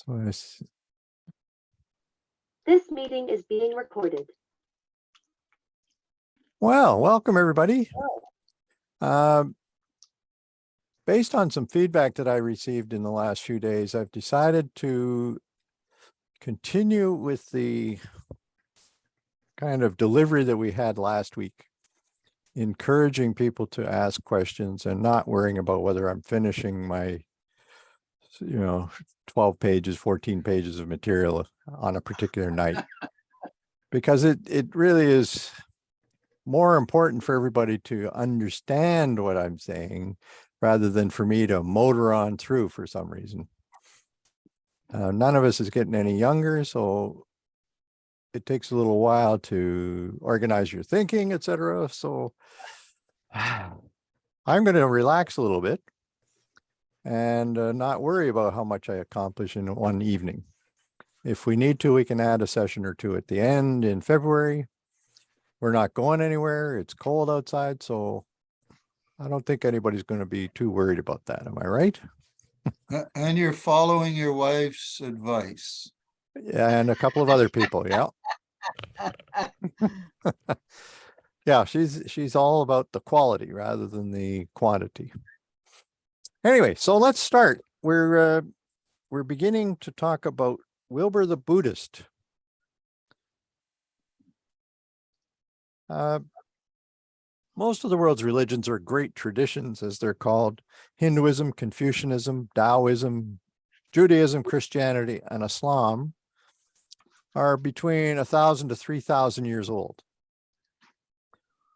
So This meeting is being recorded. well, welcome everybody. Based on some feedback that I received in the last few days, I've decided to continue with the kind of delivery that we had last week, encouraging people to ask questions and not worrying about whether I'm finishing my 12 pages, 14 pages of material on a particular night. Because it really is more important for everybody to understand what I'm saying rather than for me to motor on through for some reason. None of us is getting any younger, so it takes a little while to organize your thinking, etc. So I'm going to relax a little bit and not worry about how much I accomplish in one evening. If we need to, we can add a session or two at the end in February. We're not going anywhere. It's cold outside, so I don't think anybody's going to be too worried about that. Am I right? And you're following your wife's advice. Yeah, and a couple of other people. Yeah. Yeah, she's all about the quality rather than the quantity. Anyway, so let's start. We're beginning to talk about Wilber the Buddhist. Most of the world's religions are great traditions, as they're called. Hinduism, Confucianism, Taoism, Judaism, Christianity, and Islam are between 1,000 to 3,000 years old.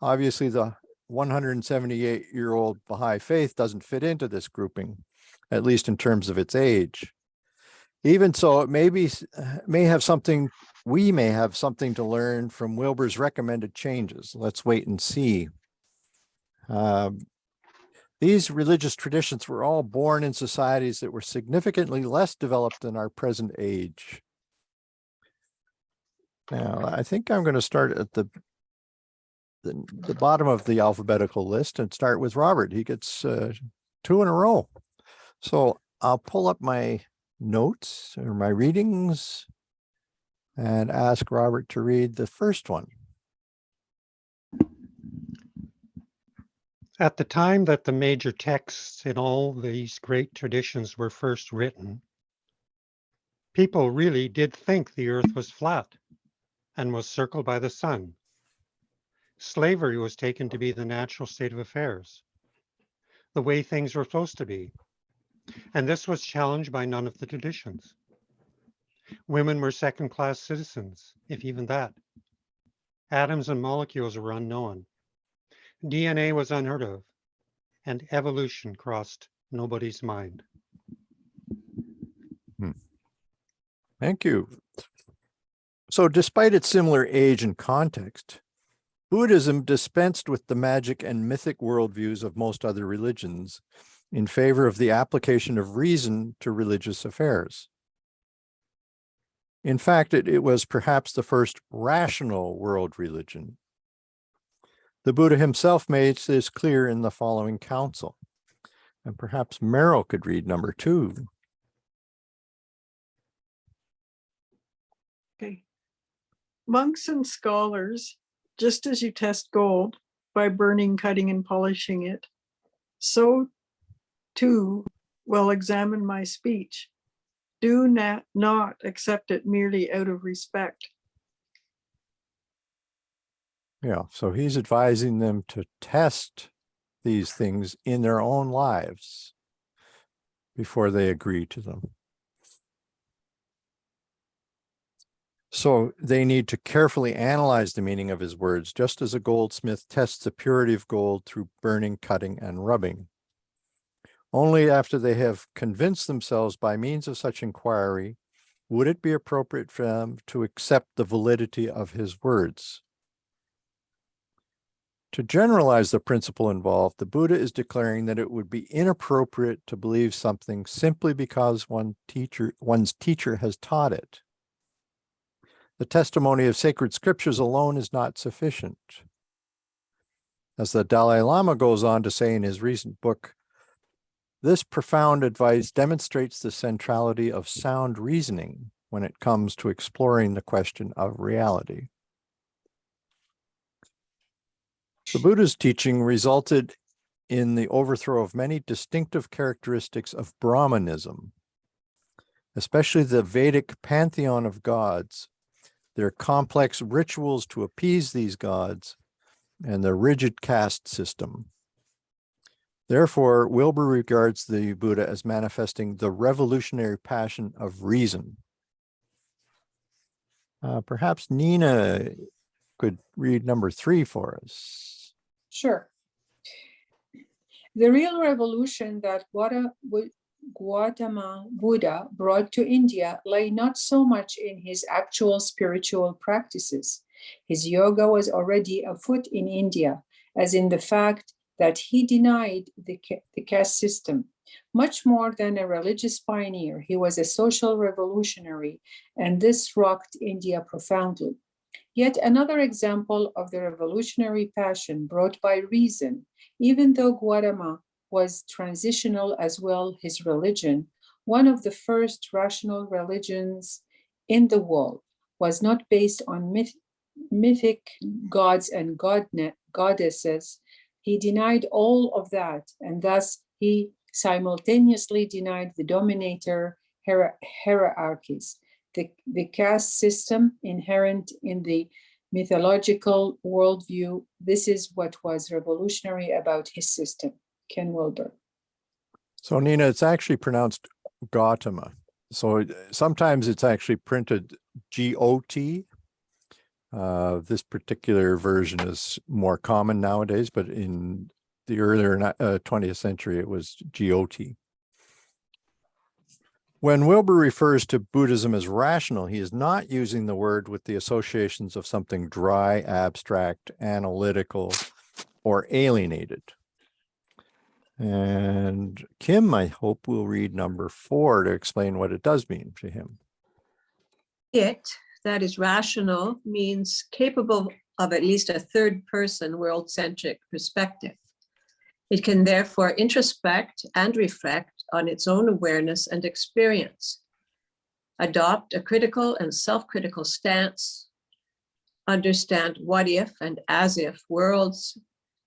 Obviously, the 178-year-old Baha'i faith doesn't fit into this grouping, at least in terms of its age. Even so, it we may have something to learn from Wilber's recommended changes. Let's wait and see. These religious traditions were all born in societies that were significantly less developed than our present age. Now, I think I'm going to start at the bottom of the alphabetical list and start with Robert. He gets 2 in a row. So I'll pull up my notes or my readings and ask Robert to read the first one. At the time that the major texts in all these great traditions were first written, people really did think the earth was flat and was circled by the sun. Slavery was taken to be the natural state of affairs, the way things were supposed to be, and this was challenged by none of the traditions. Women were second-class citizens, if even that. Atoms and molecules were unknown. DNA was unheard of, and evolution crossed nobody's mind. Thank you. So despite its similar age and context, Buddhism dispensed with the magic and mythic worldviews of most other religions in favor of the application of reason to religious affairs. In fact, it was perhaps the first rational world religion. The Buddha himself made this clear in the following counsel. And perhaps Meryl could read number 2. Okay. Monks and scholars, just as you test gold by burning, cutting, and polishing it, so too will examine my speech. Do not accept it merely out of respect. Yeah, so he's advising them to test these things in their own lives before they agree to them. So they need to carefully analyze the meaning of his words, just as a goldsmith tests the purity of gold through burning, cutting, and rubbing. Only after they have convinced themselves by means of such inquiry would it be appropriate for them to accept the validity of his words. To generalize the principle involved, the Buddha is declaring that it would be inappropriate to believe something simply because one's teacher has taught it. The testimony of sacred scriptures alone is not sufficient. As the Dalai Lama goes on to say in his recent book, This profound advice demonstrates the centrality of sound reasoning when it comes to exploring the question of reality. The Buddha's teaching resulted in the overthrow of many distinctive characteristics of Brahmanism, especially the Vedic pantheon of gods, their complex rituals to appease these gods, and the rigid caste system. Therefore, Wilber regards the Buddha as manifesting the revolutionary passion of reason. Perhaps Nina could read number 3 for us. Sure. The real revolution that Gautama Buddha brought to India lay not so much in his actual spiritual practices. His yoga was already afoot in India, as in the fact that he denied the caste system. Much more than a religious pioneer, he was a social revolutionary, and this rocked India profoundly. Yet another example of the revolutionary passion brought by reason, even though Gautama was transitional as well his religion, one of the first rational religions in the world, was not based on mythic gods and goddesses. He denied all of that, and thus he simultaneously denied the dominator hierarchies, the caste system inherent in the mythological worldview. This is what was revolutionary about his system. Ken Wilber. So Nina, it's actually pronounced Gautama. So sometimes it's actually printed G-O-T. This particular version is more common nowadays, but in the earlier 20th century, it was G-O-T. When Wilber refers to Buddhism as rational, he is not using the word with the associations of something dry, abstract, analytical, or alienated. And Kim, I hope, will read number 4 to explain what it does mean to him. It, that is rational, means capable of at least a third-person world-centric perspective. It can therefore introspect and reflect on its own awareness and experience, adopt a critical and self-critical stance, understand what if and as if worlds,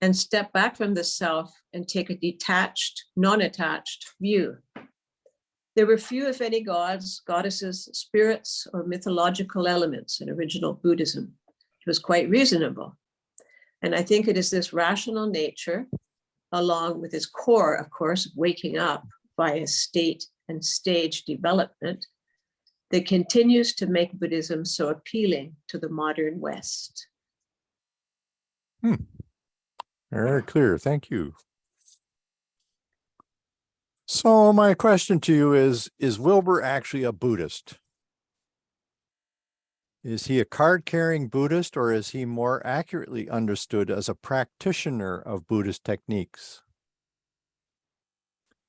and step back from the self and take a detached, non-attached view. There were few, if any, gods, goddesses, spirits, or mythological elements in original Buddhism. It was quite reasonable. And I think it is this rational nature, along with its core, of course, waking up via state and stage development, that continues to make Buddhism so appealing to the modern West. Very clear. Thank you. So my question to you is Wilber actually a Buddhist? Is he a card-carrying Buddhist, or is he more accurately understood as a practitioner of Buddhist techniques?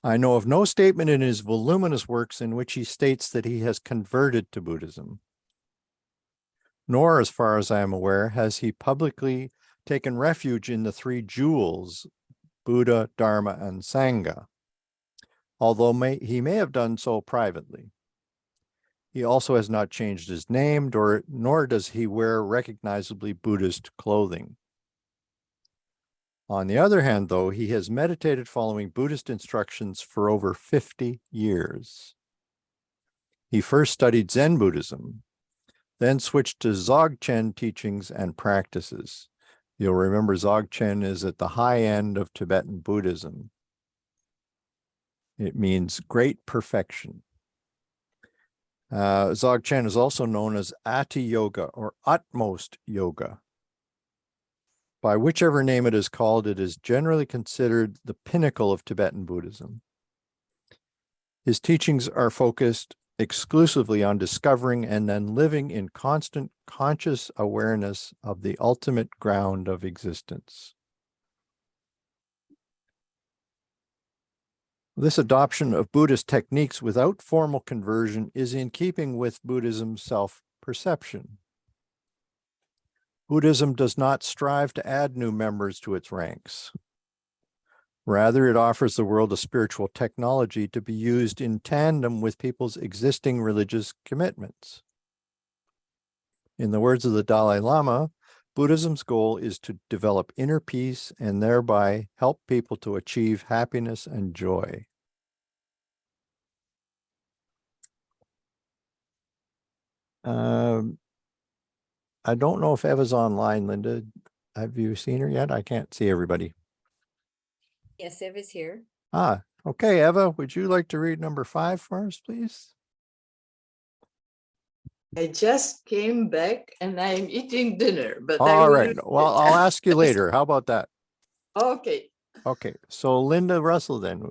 I know of no statement in his voluminous works in which he states that he has converted to Buddhism. Nor, as far as I am aware, has he publicly taken refuge in the 3 jewels, Buddha, Dharma, and Sangha, although he may have done so privately. He also has not changed his name, nor does he wear recognizably Buddhist clothing. On the other hand, though, he has meditated following Buddhist instructions for over 50 years. He first studied Zen Buddhism, then switched to Dzogchen teachings and practices. You'll remember Dzogchen is at the high end of Tibetan Buddhism. It means great perfection. Dzogchen is also known as Ati Yoga or utmost yoga. By whichever name it is called, it is generally considered the pinnacle of Tibetan Buddhism. His teachings are focused exclusively on discovering and then living in constant conscious awareness of the ultimate ground of existence. This adoption of Buddhist techniques without formal conversion is in keeping with Buddhism's self-perception. Buddhism does not strive to add new members to its ranks. Rather, it offers the world a spiritual technology to be used in tandem with people's existing religious commitments. In the words of the Dalai Lama, Buddhism's goal is to develop inner peace and thereby help people to achieve happiness and joy. I don't know if Eva's online, Linda. Have you seen her yet? I can't see everybody. Yes, Eva's here. Ah, okay, Eva, would you like to read number 5 for us, please? I just came back and I'm eating dinner, but I All will right. read Well, it. I'll ask you later. How about that? Okay. Okay. So Linda Russell, then,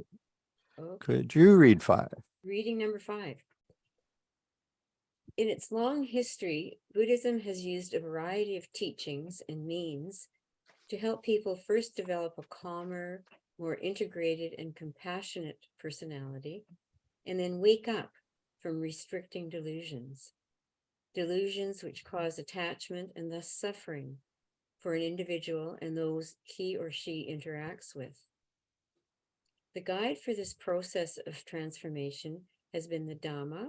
Okay. could you read 5? Reading number 5. In its long history, Buddhism has used a variety of teachings and means to help people first develop a calmer, more integrated and compassionate personality, and then wake up from restricting delusions which cause attachment and thus suffering for an individual and those he or she interacts with. The guide for this process of transformation has been the Dhamma,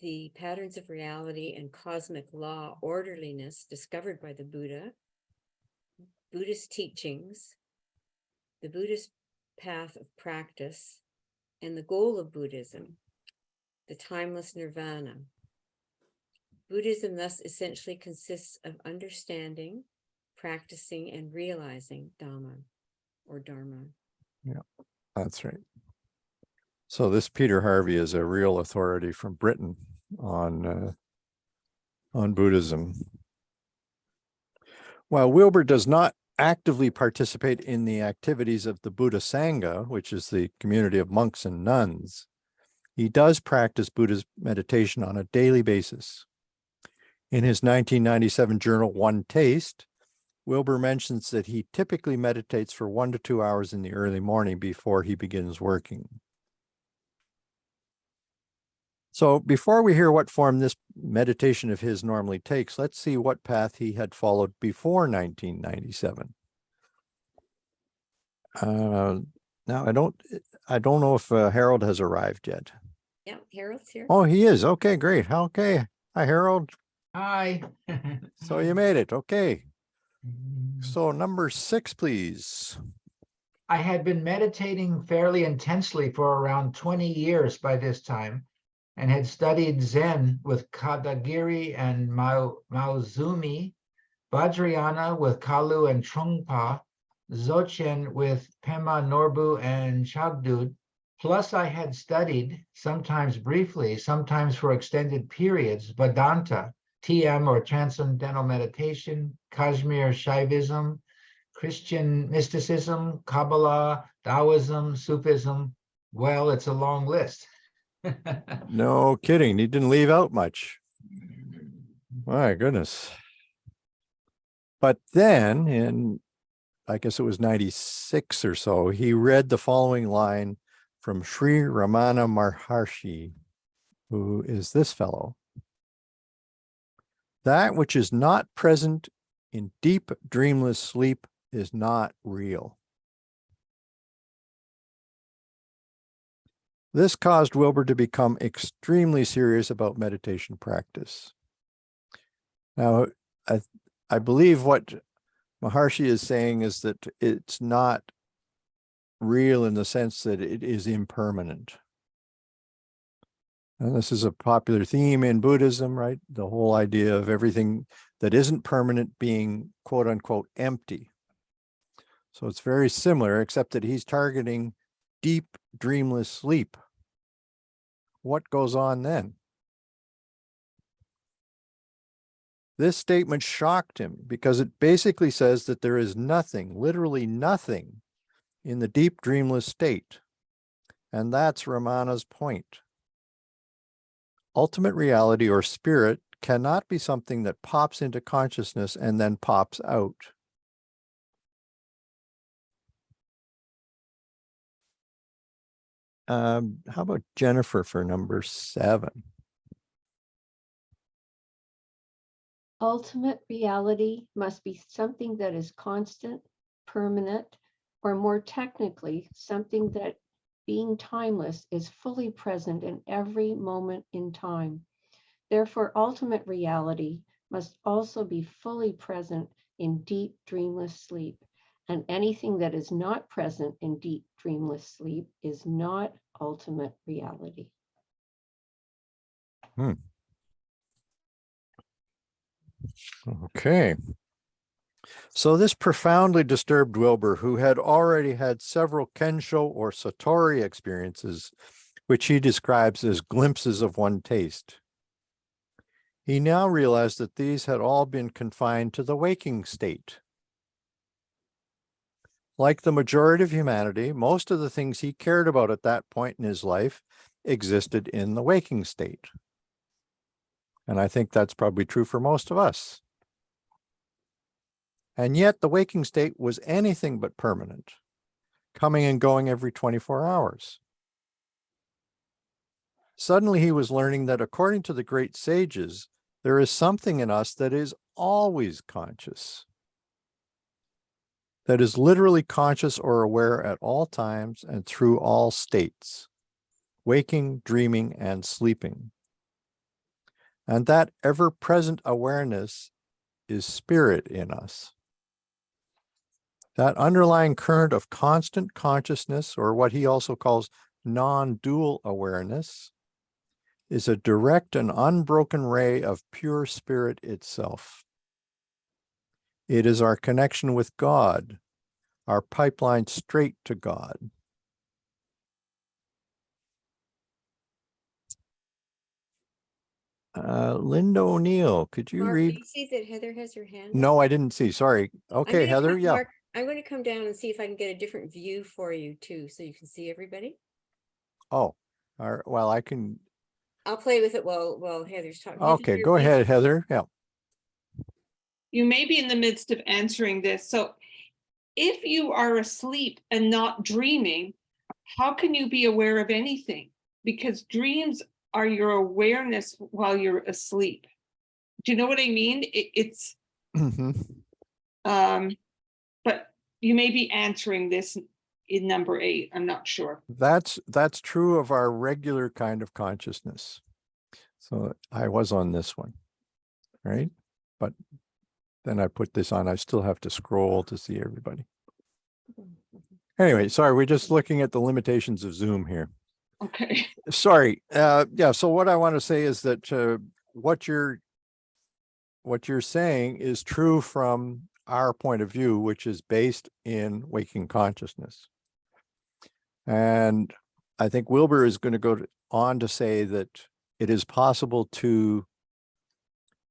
the patterns of reality and cosmic law orderliness discovered by the Buddha, Buddhist teachings, the Buddhist path of practice, and the goal of Buddhism, the timeless nirvana. Buddhism thus essentially consists of understanding, practicing, and realizing Dhamma or Dharma. Yeah, that's right. So this Peter Harvey is a real authority from Britain on Buddhism. While Wilber does not actively participate in the activities of the Buddha Sangha, which is the community of monks and nuns, he does practice Buddhist meditation on a daily basis. In his 1997 journal, One Taste, Wilber mentions that he typically meditates for 1 to 2 hours in the early morning before he begins working. So before we hear what form this meditation of his normally takes, let's see what path he had followed before 1997. Now, I don't know if Harold has arrived yet. Yeah, Harold's here. Oh, he is. Okay, great. Okay. Hi, Harold. Hi. So you made it. Okay. So number 6, please. I had been meditating fairly intensely for around 20 years by this time and had studied Zen with Kadagiri and Maozumi, Vajrayana with Kalu and Trungpa, Dzogchen with Pema Norbu and Chagdud. Plus, I had studied, sometimes briefly, sometimes for extended periods, Vedanta, TM or Transcendental Meditation, Kashmir Shaivism, Christian mysticism, Kabbalah, Taoism, Sufism. Well, it's a long list. No kidding. He didn't leave out much. My goodness. But then in, I guess it was 96 or so, he read the following line from Sri Ramana Maharshi, who is this fellow. That which is not present in deep dreamless sleep is not real. This caused Wilber to become extremely serious about meditation practice. Now, I believe what Maharshi is saying is that it's not real in the sense that it is impermanent. And this is a popular theme in Buddhism, right? The whole idea of everything that isn't permanent being quote unquote empty. So it's very similar, except that he's targeting deep dreamless sleep. What goes on then? This statement shocked him because it basically says that there is nothing, literally nothing, in the deep dreamless state. And that's Ramana's point. Ultimate reality or spirit cannot be something that pops into consciousness and then pops out. How about Jennifer for number 7? Ultimate reality must be something that is constant, permanent, or more technically, something that being timeless is fully present in every moment in time. Therefore, ultimate reality must also be fully present in deep dreamless sleep. And anything that is not present in deep dreamless sleep is not ultimate reality. Okay. So this profoundly disturbed Wilber, who had already had several Kensho or Satori experiences, which he describes as glimpses of one taste. He now realized that these had all been confined to the waking state. Like the majority of humanity, most of the things he cared about at that point in his life existed in the waking state. And I think that's probably true for most of us. And yet the waking state was anything but permanent, coming and going every 24 hours. Suddenly he was learning that according to the great sages, there is something in us that is always conscious, that is literally conscious or aware at all times and through all states, waking, dreaming, and sleeping. And that ever-present awareness is spirit in us. That underlying current of constant consciousness, or what he also calls non-dual awareness, is a direct and unbroken ray of pure spirit itself. It is our connection with God, our pipeline straight to God. Linda O'Neill, could you Mark, read? do you see that Heather has her hand up? No, I didn't see. Sorry. Okay, Heather. Yeah. Mark, I'm going to come down and see if I can get a different view for you too, so you can see everybody. Oh, all right. Well, I can. I'll play with it while Heather's talking. Okay, go ahead, Heather. Yeah. You may be in the midst of answering this. So if you are asleep and not dreaming, how can you be aware of anything? Because dreams are your awareness while you're asleep. Do you know what I mean? It's but you may be answering this in number 8. I'm not sure. That's true of our regular kind of consciousness. So I was on this one, right? But then I put this on. I still have to scroll to see everybody. Anyway, sorry, we're just looking at the limitations of Zoom here. Okay. Sorry. Yeah. So what I want to say is that what you're saying is true from our point of view, which is based in waking consciousness. And I think Wilber is going to go on to say that it is possible to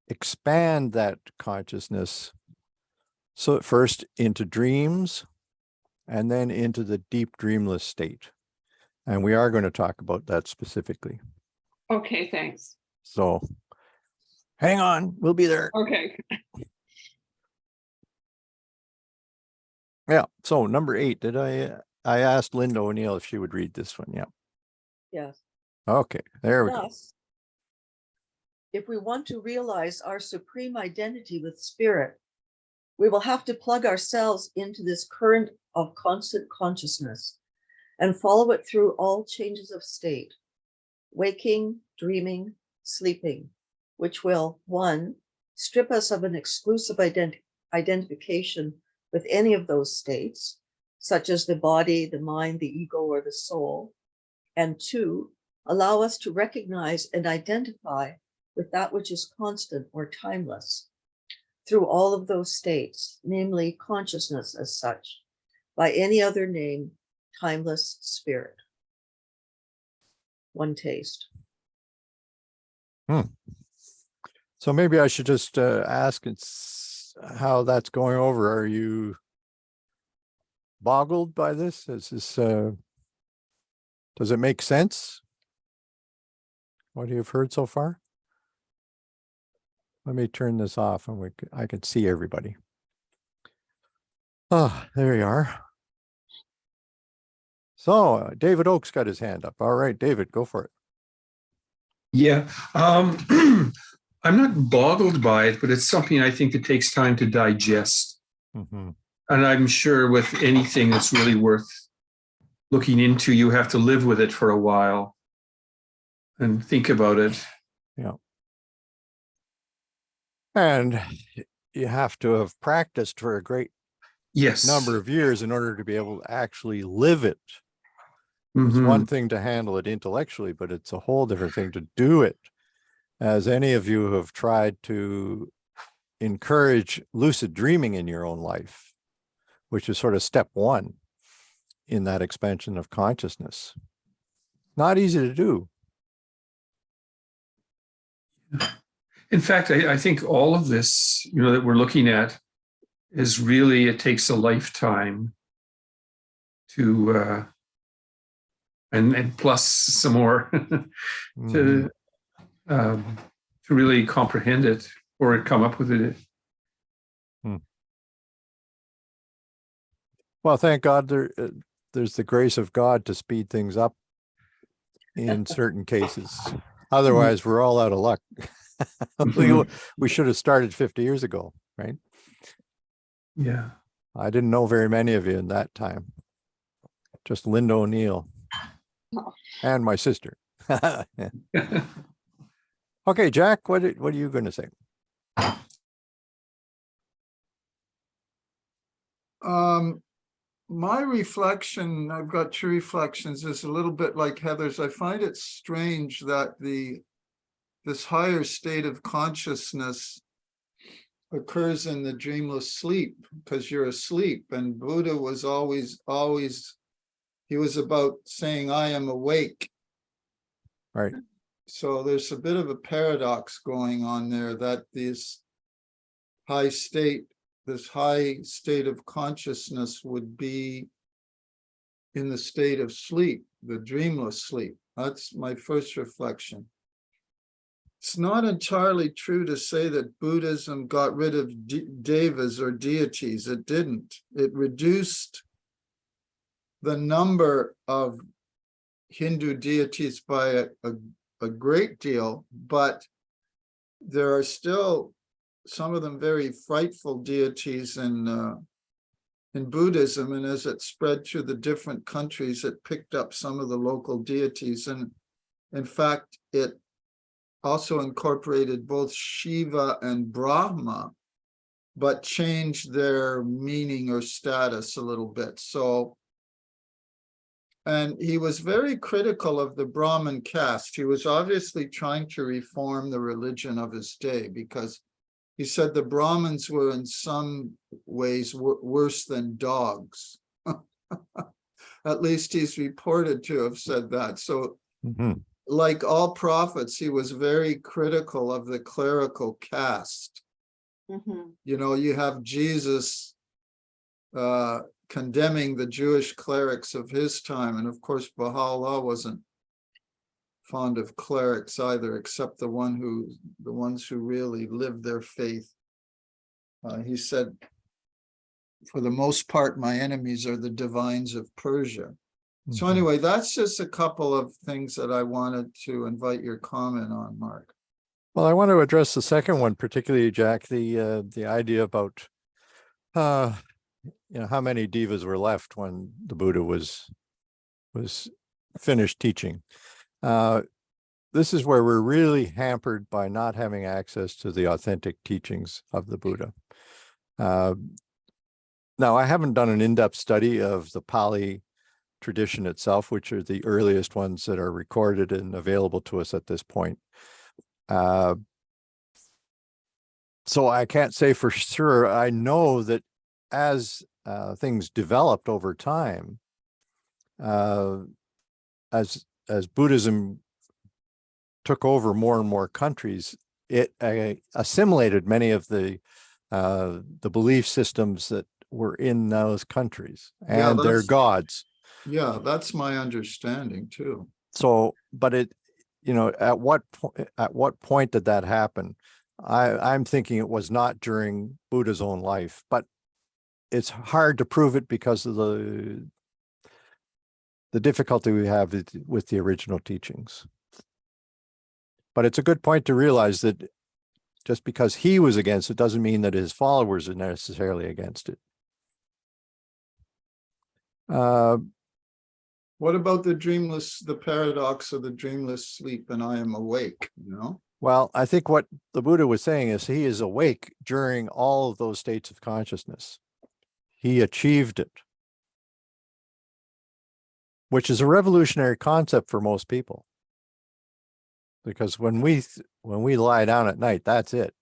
expand that consciousness. So first into dreams and then into the deep dreamless state. And we are going to talk about that specifically. Okay, thanks. So hang on, we'll be there. Okay. Yeah. So number 8, did I asked Linda O'Neill if she would read this one. Yeah. Yes. Okay, there we go. Thus, if we want to realize our supreme identity with spirit, we will have to plug ourselves into this current of constant consciousness and follow it through all changes of state, waking, dreaming, sleeping, which will, 1, strip us of an exclusive identification with any of those states, such as the body, the mind, the ego, or the soul, and 2, allow us to recognize and identify with that which is constant or timeless through all of those states, namely consciousness as such, by any other name, timeless spirit. One taste. So maybe I should just ask how that's going over. Are you boggled by this? Is this does it make sense? What you've heard so far? Let me turn this off and I can see everybody. Oh, there you are. So David Oak's got his hand up. All right, David, go for it. Yeah, I'm not boggled by it, but it's something I think that takes time to digest. Mm-hmm. And I'm sure with anything that's really worth looking into, you have to live with it for a while and think about it. Yeah. And you have to have practiced for a great Yes. number of years in order to be able to actually live it. It's one thing to handle it intellectually, but it's a whole different thing to do it. As any of you have tried to encourage lucid dreaming in your own life, which is sort of step one in that expansion of consciousness. Not easy to do. In fact, I think all of this, that we're looking at is really, it takes a lifetime to, and plus some more to really comprehend it or come up with it. Well, thank God there's the grace of God to speed things up in certain cases. Otherwise, we're all out of luck. We should have started 50 years ago, right? Yeah. I didn't know very many of you in that time. Just Linda O'Neill and my sister. Okay, Jack, what are you going to say? My reflection, I've got two reflections, is a little bit like Heather's. I find it strange that this higher state of consciousness occurs in the dreamless sleep, because you're asleep. And Buddha was always, he was about saying, I am awake. Right. So there's a bit of a paradox going on there, that this high state of consciousness would be in the state of sleep, the dreamless sleep. That's my first reflection. It's not entirely true to say that Buddhism got rid of devas or deities. It didn't. It reduced the number of Hindu deities by a great deal, but there are still some of them very frightful deities in Buddhism, and as it spread through the different countries, it picked up some of the local deities, and in fact, it also incorporated both Shiva and Brahma, but changed their meaning or status a little bit. So, and he was very critical of the Brahmin caste. He was obviously trying to reform the religion of his day, because he said the Brahmins were in some ways worse than dogs. At least he's reported to have said that. So like all prophets, he was very critical of the clerical caste. You have Jesus condemning the Jewish clerics of his time. And of course, Baha'u'llah wasn't fond of clerics either, except the ones who really lived their faith. He said, for the most part, my enemies are the divines of Persia. So anyway, that's just a couple of things that I wanted to invite your comment on, Mark. Well, I want to address the second one, particularly, Jack, the idea about how many devas were left when the Buddha was finished teaching. This is where we're really hampered by not having access to the authentic teachings of the Buddha. Now, I haven't done an in-depth study of the Pali tradition itself, which are the earliest ones that are recorded and available to us at this point. So I can't say for sure. I know that as things developed over time, as Buddhism took over more and more countries, it assimilated many of the belief systems that were in those countries and their gods. Yeah, that's my understanding too. So, but at what point did that happen? I'm thinking it was not during Buddha's own life, but it's hard to prove it because of the difficulty we have with the original teachings. But it's a good point to realize that just because he was against it doesn't mean that his followers are necessarily against it. What about the paradox of the dreamless sleep and I am awake, you know? Well, I think what the Buddha was saying is he is awake during all of those states of consciousness. He achieved it, which is a revolutionary concept for most people. Because when we lie down at night, that's it.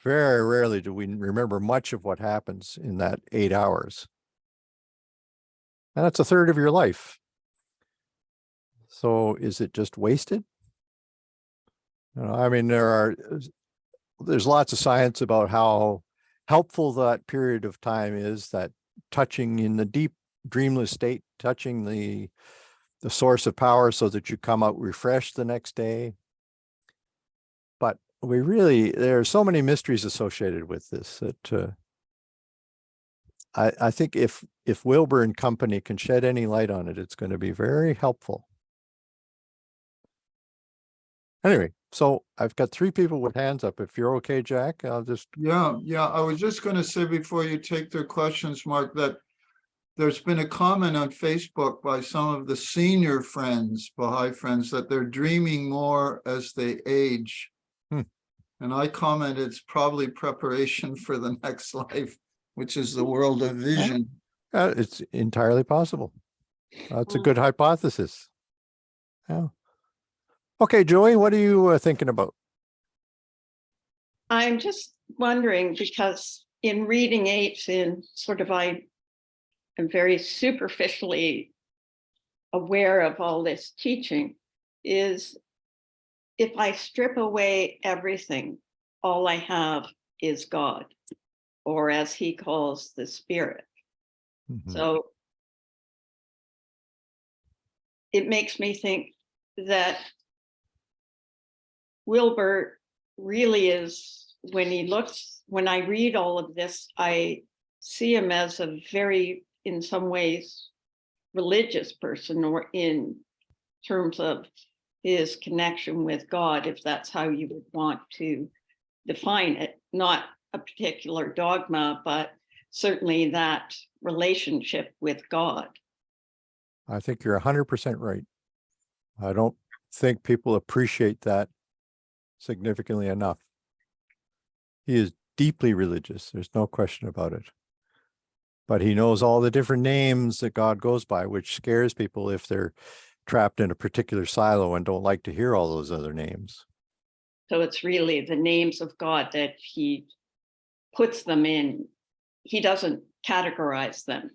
Very rarely do we remember much of what happens in that 8 hours. And that's a third of your life. So is it just wasted? You know, I mean, there's lots of science about how helpful that period of time is, that touching in the deep dreamless state, touching the source of power so that you come out refreshed the next day. But there are so many mysteries associated with this that I think if Wilber and company can shed any light on it, it's going to be very helpful. Anyway, so I've got 3 people with hands up. If you're okay, Jack, I'll just. Yeah. I was just going to say before you take their questions, Mark, that there's been a comment on Facebook by some of the senior friends, Baha'i friends, that they're dreaming more as they age. And I comment it's probably preparation for the next life, which is the world of vision. It's entirely possible. That's a good hypothesis. Yeah. Okay, Joey, what are you thinking about? I'm just wondering, because in reading 8, in sort of I am very superficially aware of all this teaching, is if I strip away everything, all I have is God, or as he calls the spirit. So it makes me think that Wilber really is, when I read all of this, I see him as a very, in some ways, religious person, or in terms of his connection with God, if that's how you would want to define it, not a particular dogma, but certainly that relationship with God. I think you're 100% right. I don't think people appreciate that significantly enough. He is deeply religious. There's no question about it. But he knows all the different names that God goes by, which scares people if they're trapped in a particular silo and don't like to hear all those other names. So it's really the names of God that he puts them in. He doesn't categorize them.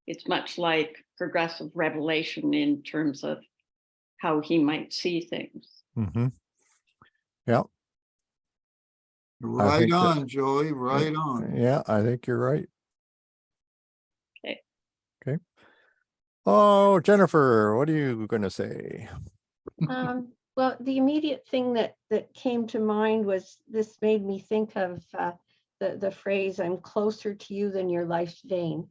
It's much like progressive revelation in terms of how he might see things. Yeah. Right on, Joey, right on. Yeah, I think you're right. Okay. Okay. Oh, Jennifer, what are you going to say? Well, the immediate thing that came to mind was, this made me think of the phrase, I'm closer to you than your life's vein.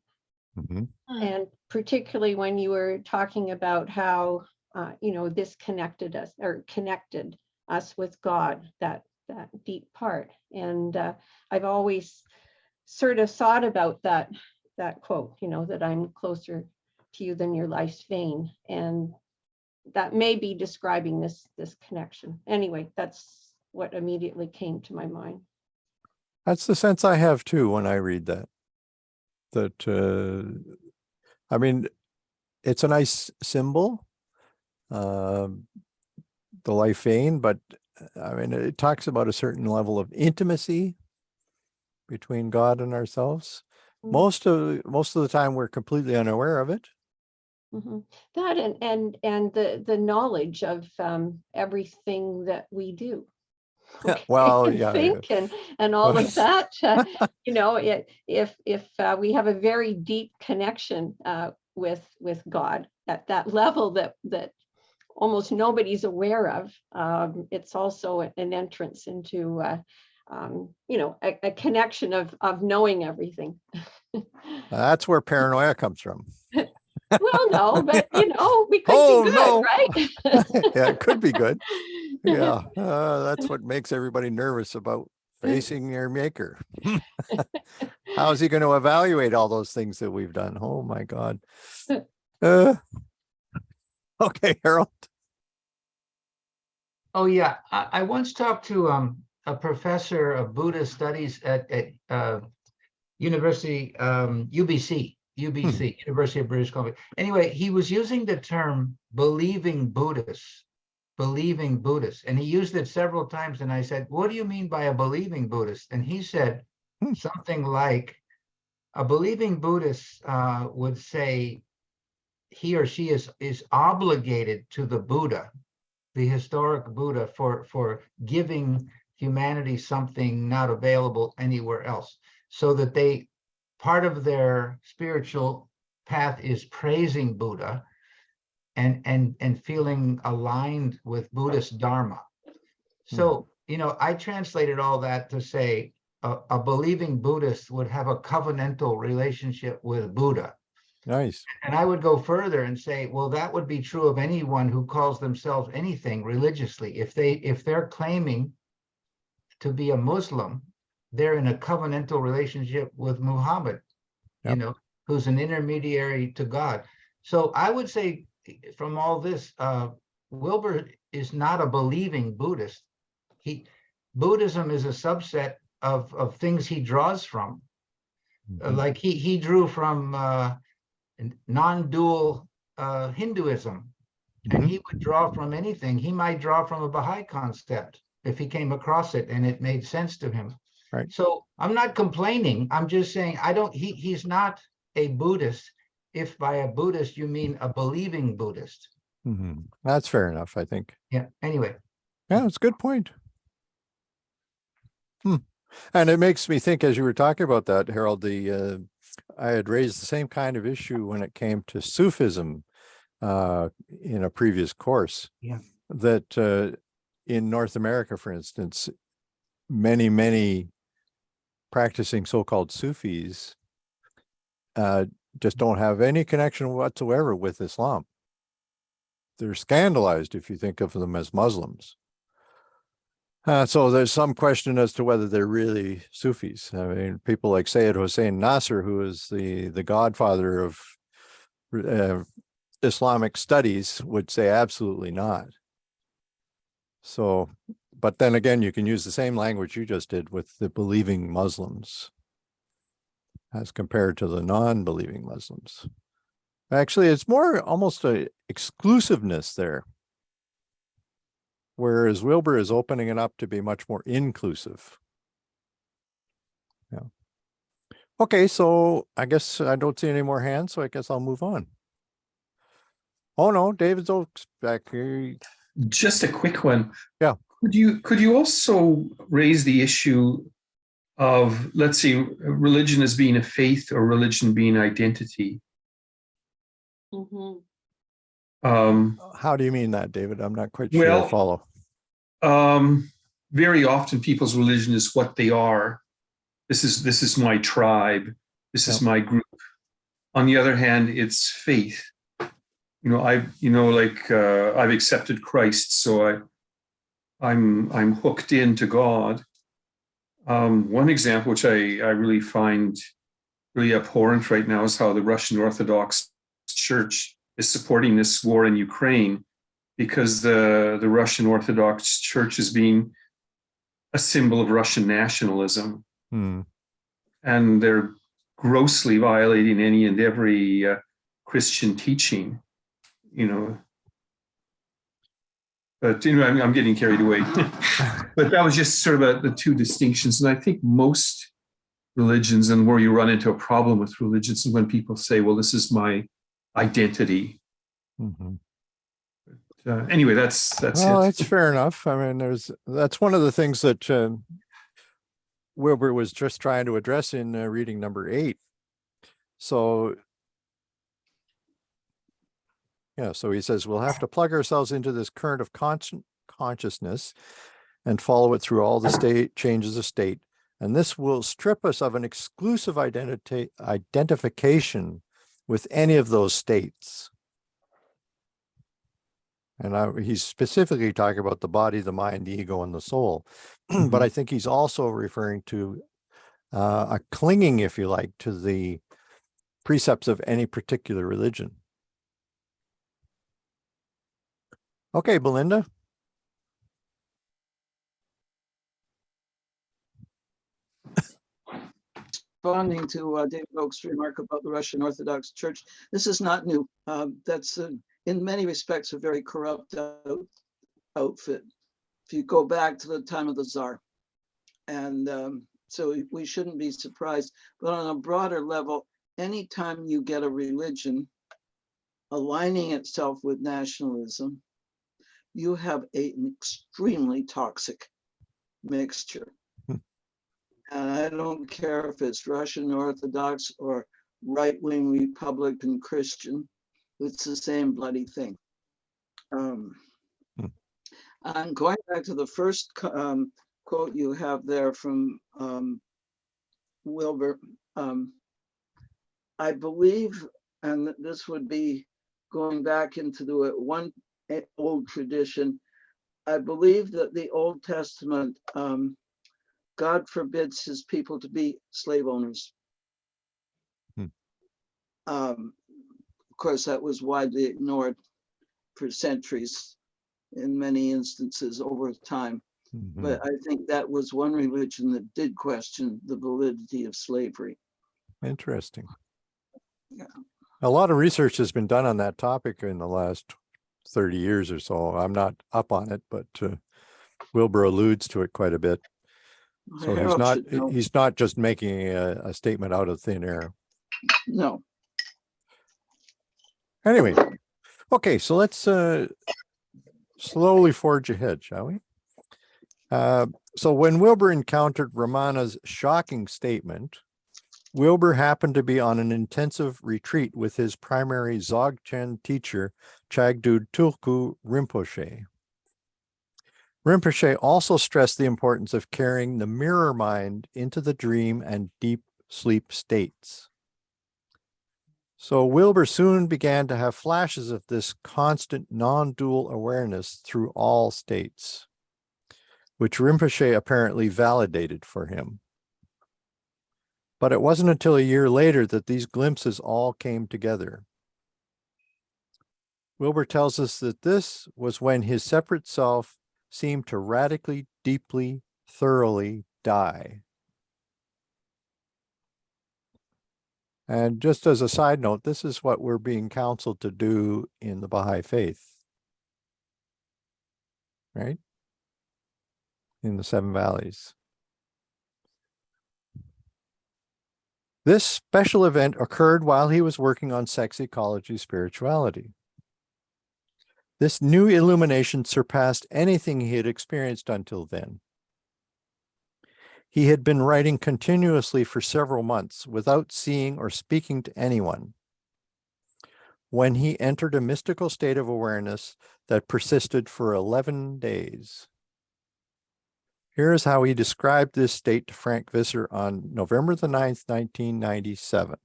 And particularly when you were talking about how, this connected us with God, that deep part. And I've always sort of thought about that quote, that I'm closer to you than your life's vein. And that may be describing this connection. Anyway, that's what immediately came to my mind. That's the sense I have too when I read that. I mean, it's a nice symbol, the life vein, but I mean, it talks about a certain level of intimacy between God and ourselves. Most of the time, we're completely unaware of it. That and the knowledge of everything that we do. Well, yeah, think and all of that. If we have a very deep connection with God at that level that almost nobody's aware of, it's also an entrance into a connection of knowing everything. That's where paranoia comes from. Well, no, but we could be good, right? Yeah, it could be good. Yeah, that's what makes everybody nervous about facing your maker. How is he going to evaluate all those things that we've done? Oh my God. Okay, Harold. Oh yeah, I once talked to a professor of Buddhist studies at University UBC, University of British Columbia. Anyway, he was using the term believing Buddhist, and he used it several times. And I said, "What do you mean by a believing Buddhist?" And he said something like, "A believing Buddhist would say he or she is obligated to the Buddha, the historic Buddha, for giving humanity something not available anywhere else, so that part of their spiritual path is praising Buddha and feeling aligned with Buddhist Dharma." So, I translated all that to say a believing Buddhist would have a covenantal relationship with Buddha. Nice. And I would go further and say, well, that would be true of anyone who calls themselves anything religiously. If they're claiming to be a Muslim, they're in a covenantal relationship with Muhammad, who's an intermediary to God. So I would say from all this, Wilber is not a believing Buddhist. Buddhism is a subset of things he draws from. Like he drew from non-dual Hinduism, and he would draw from anything. He might draw from a Baha'i concept if he came across it and it made sense to him. Right. So I'm not complaining. I'm just saying he's not a Buddhist, if by a Buddhist you mean a believing Buddhist. That's fair enough, I think. Yeah. Anyway. Yeah, it's a good point. And it makes me think, as you were talking about that, Harold, I had raised the same kind of issue when it came to Sufism in a previous course. Yeah. That in North America, for instance, many practicing so-called Sufis just don't have any connection whatsoever with Islam. They're scandalized if you think of them as Muslims. So there's some question as to whether they're really Sufis. I mean, people like Syed Hossein Nasr, who is the godfather of Islamic studies, would say absolutely not. So, but then again, you can use the same language you just did with the believing Muslims as compared to the non-believing Muslims. Actually, it's more almost a exclusiveness there, whereas Wilber is opening it up to be much more inclusive. Yeah. Okay, so I guess I don't see any more hands, so I guess I'll move on. Oh no, David Oak's back here. Just a quick one. Yeah. Could you also raise the issue of, let's say, religion as being a faith or religion being identity? How do you mean that, David? I'm not quite sure I follow. Very often people's religion is what they are. This is my tribe. This is my group. On the other hand, it's faith. I've accepted Christ, so I'm hooked into God. One example which I really find really abhorrent right now is how the Russian Orthodox Church is supporting this war in Ukraine, because the Russian Orthodox Church is being a symbol of Russian nationalism. And they're grossly violating any and every Christian teaching, But I'm getting carried away. But that was just sort of the two distinctions. And I think most religions, and where you run into a problem with religions, is when people say, well, this is my identity. Anyway, that's it. That's fair enough. I mean, that's one of the things that Wilber was just trying to address in reading number 8. So yeah, so he says we'll have to plug ourselves into this current of consciousness and follow it through all the changes of state, and this will strip us of an exclusive identification with any of those states. And he's specifically talking about the body, the mind, the ego, and the soul. But I think he's also referring to a clinging, if you like, to the precepts of any particular religion. Okay, Belinda. Responding to David Oak's remark about the Russian Orthodox Church, this is not new. That's in many respects a very corrupt outfit. If you go back to the time of the Tsar, and so we shouldn't be surprised. But on a broader level, anytime you get a religion aligning itself with nationalism, you have an extremely toxic mixture. And I don't care if it's Russian Orthodox or right-wing Republican Christian, it's the same bloody thing. And going back to the first quote you have there from Wilber, I believe, and this would be going back into the one old tradition, I believe that the Old Testament, God forbids his people to be slave owners. Of course, that was widely ignored for centuries in many instances over time. But I think that was one religion that did question the validity of slavery. Interesting. Yeah. A lot of research has been done on that topic in the last 30 years or so. I'm not up on it, but Wilber alludes to it quite a bit. So he's not just making a statement out of thin air. No. Anyway, okay, so let's slowly forge ahead, shall we? So when Wilber encountered Ramana's shocking statement, Wilber happened to be on an intensive retreat with his primary Dzogchen teacher, Chagdud Tulku Rinpoche. Rinpoche also stressed the importance of carrying the mirror mind into the dream and deep sleep states. So Wilber soon began to have flashes of this constant non-dual awareness through all states, which Rinpoche apparently validated for him. But it wasn't until a year later that these glimpses all came together. Wilber tells us that this was when his separate self seemed to radically, deeply, thoroughly die. And just as a side note, this is what we're being counseled to do in the Baha'i faith, right? In the Seven Valleys. This special event occurred while he was working on sex ecology spirituality. This new illumination surpassed anything he had experienced until then. He had been writing continuously for several months without seeing or speaking to anyone, when he entered a mystical state of awareness that persisted for 11 days. Here's how he described this state to Frank Visser on November the 9th, 1997.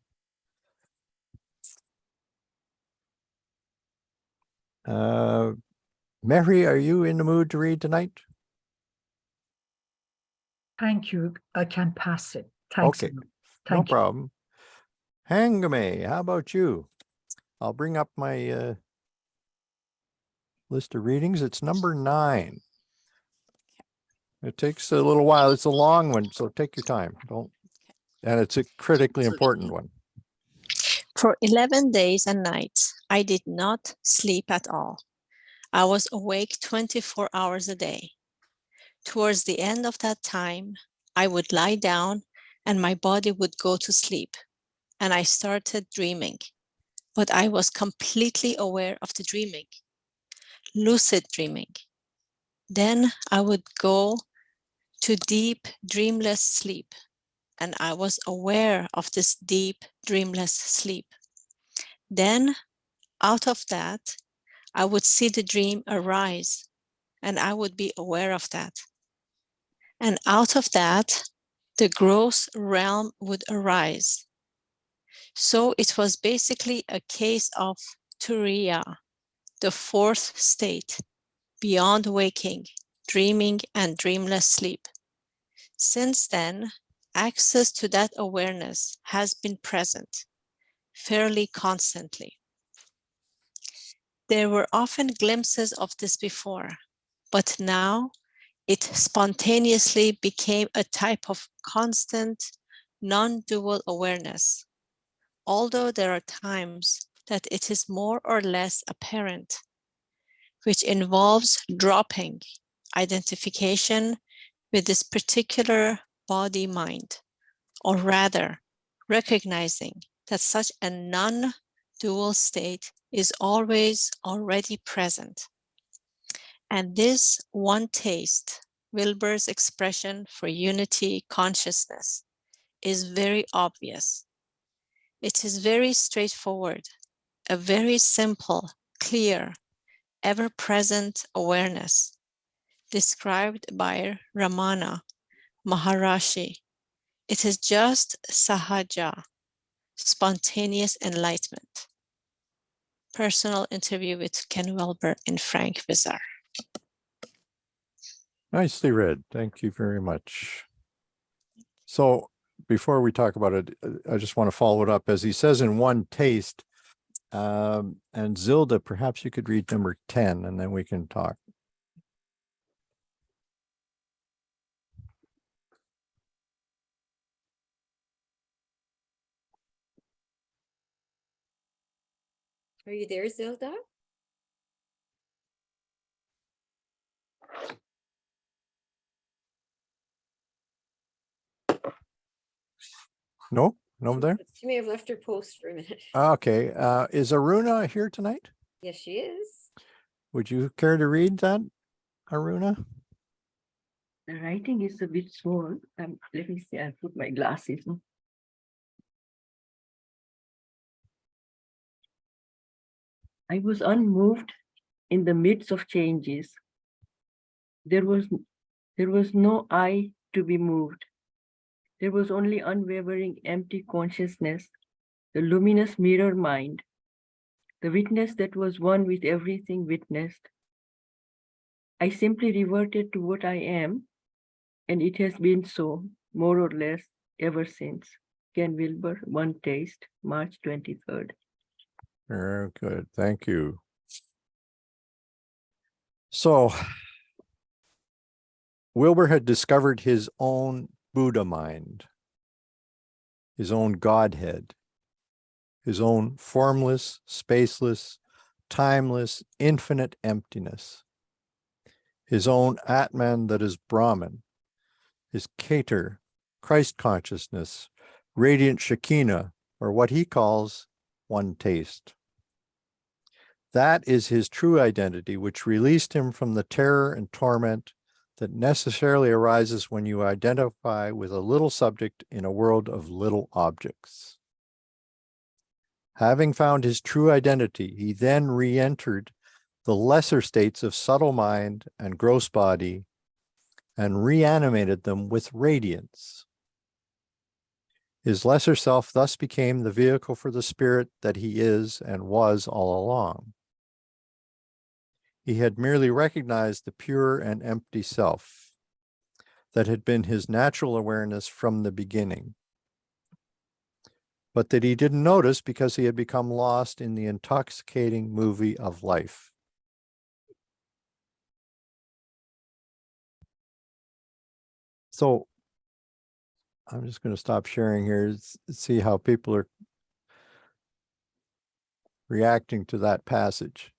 Mary, are you in the mood to read tonight? Thank you. I can pass it. Thanks. Okay, Thank no problem. Hangame, how about you? I'll bring up my list of readings. It's number 9. It takes a little while. It's a long one, so take your time. And it's a critically important one. For 11 days and nights, I did not sleep at all. I was awake 24 hours a day. Towards the end of that time, I would lie down and my body would go to sleep, and I started dreaming, but I was completely aware of the dreaming, lucid dreaming. Then I would go to deep, dreamless sleep, and I was aware of this deep, dreamless sleep. Then, out of that, I would see the dream arise, and I would be aware of that. And out of that, the gross realm would arise. So it was basically a case of turiya, the fourth state, beyond waking, dreaming, and dreamless sleep. Since then, access to that awareness has been present fairly constantly. There were often glimpses of this before, but now it spontaneously became a type of constant, non-dual awareness, although there are times that it is more or less apparent, which involves dropping identification with this particular body-mind, or rather recognizing that such a non-dual state is always already present. And this one taste, Wilber's expression for unity consciousness, is very obvious. It is very straightforward, a very simple, clear, ever-present awareness described by Ramana Maharishi. It is just sahaja, spontaneous enlightenment. Personal interview with Ken Wilber and Frank Vizar. Nicely read. Thank you very much. So before we talk about it, I just want to follow it up. As he says in one taste, and Zilda, perhaps you could read number 10 and then we can talk. Are you there, Zilda? No, no there. She may have left her post for a minute. Okay. Is Aruna here tonight? Yes, she is. Would you care to read that, Aruna? The writing is a bit small. Let me see, I'll put my glasses on. I was unmoved in the midst of changes. There was no I to be moved. There was only unwavering empty consciousness, the luminous mirror mind, the witness that was one with everything witnessed. I simply reverted to what I am, and it has been so, more or less, ever since. Ken Wilber, One Taste, March 23rd. Very good. Thank you. So Wilber had discovered his own Buddha mind, his own Godhead, his own formless, spaceless, timeless, infinite emptiness, his own Atman that is Brahman, his Keter, Christ consciousness, radiant Shekinah, or what he calls one taste. That is his true identity, which released him from the terror and torment that necessarily arises when you identify with a little subject in a world of little objects. Having found his true identity, he then re-entered the lesser states of subtle mind and gross body and reanimated them with radiance. His lesser self thus became the vehicle for the spirit that he is and was all along. He had merely recognized the pure and empty self that had been his natural awareness from the beginning, but that he didn't notice because he had become lost in the intoxicating movie of life. So I'm just going to stop sharing here, see how people are reacting to that passage.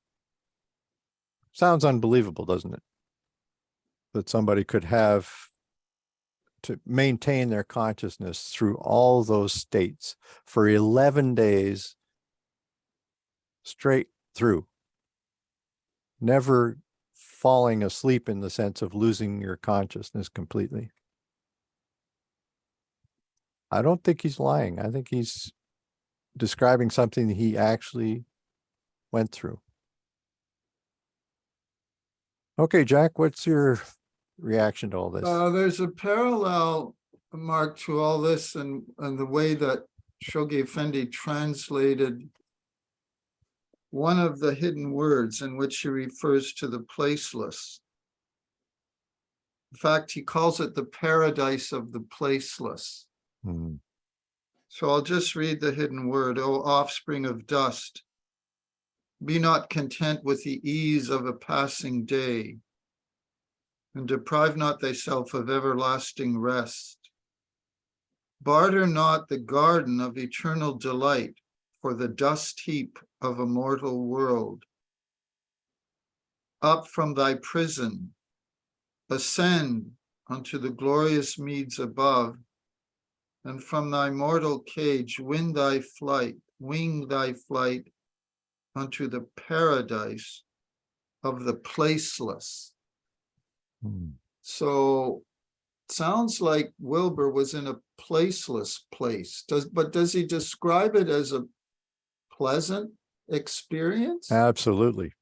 Sounds unbelievable, doesn't it? That somebody could have to maintain their consciousness through all those states for 11 days straight through, never falling asleep in the sense of losing your consciousness completely. I don't think he's lying. I think he's describing something that he actually went through. Okay, Jack, what's your reaction to all this? There's a parallel, Mark, to all this and the way that Shoghi Effendi translated one of the hidden words in which he refers to the placeless. In fact, he calls it the paradise of the placeless. Hmm. So I'll just read the hidden word, O offspring of dust, be not content with the ease of a passing day, and deprive not thyself of everlasting rest. Barter not the garden of eternal delight for the dust heap of a mortal world. Up from thy prison, ascend unto the glorious meads above, and from thy mortal cage wing thy flight unto the paradise of the placeless. Hmm. So sounds like Wilber was in a placeless place. But does he describe it as a pleasant experience? Absolutely.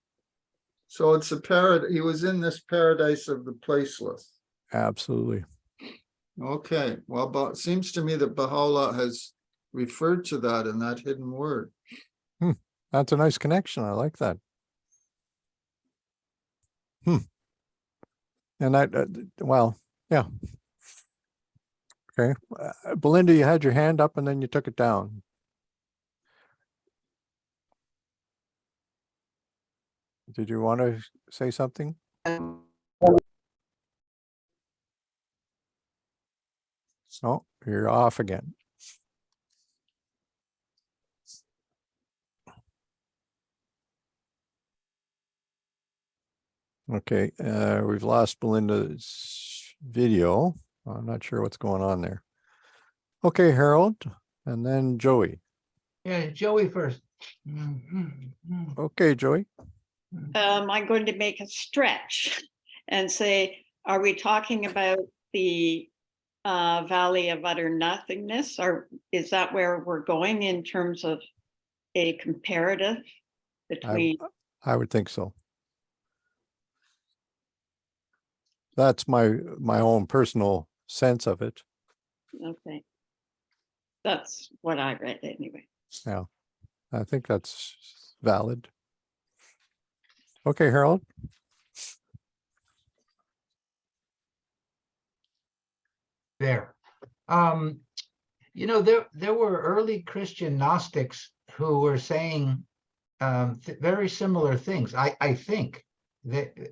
So it's a paradise. He was in this paradise of the placeless. Absolutely. Okay, well, but it seems to me that Baha'u'llah has referred to that in that hidden word. That's a nice connection. I like that. And well, yeah. Okay. Belinda, you had your hand up and then you took it down. Did you want to say something? No, you're off again. Okay, we've lost Belinda's video. I'm not sure what's going on there. Okay, Harold, and then Joey. Yeah, Joey first. Okay, Joey. I'm going to make a stretch and say, are we talking about the Valley of Utter Nothingness, or is that where we're going in terms of a comparative between? I would think so. That's my own personal sense of it. Okay. That's what I read anyway. Yeah, I think that's valid. Okay, Harold. There. You know, there were early Christian Gnostics who were saying very similar things, I think.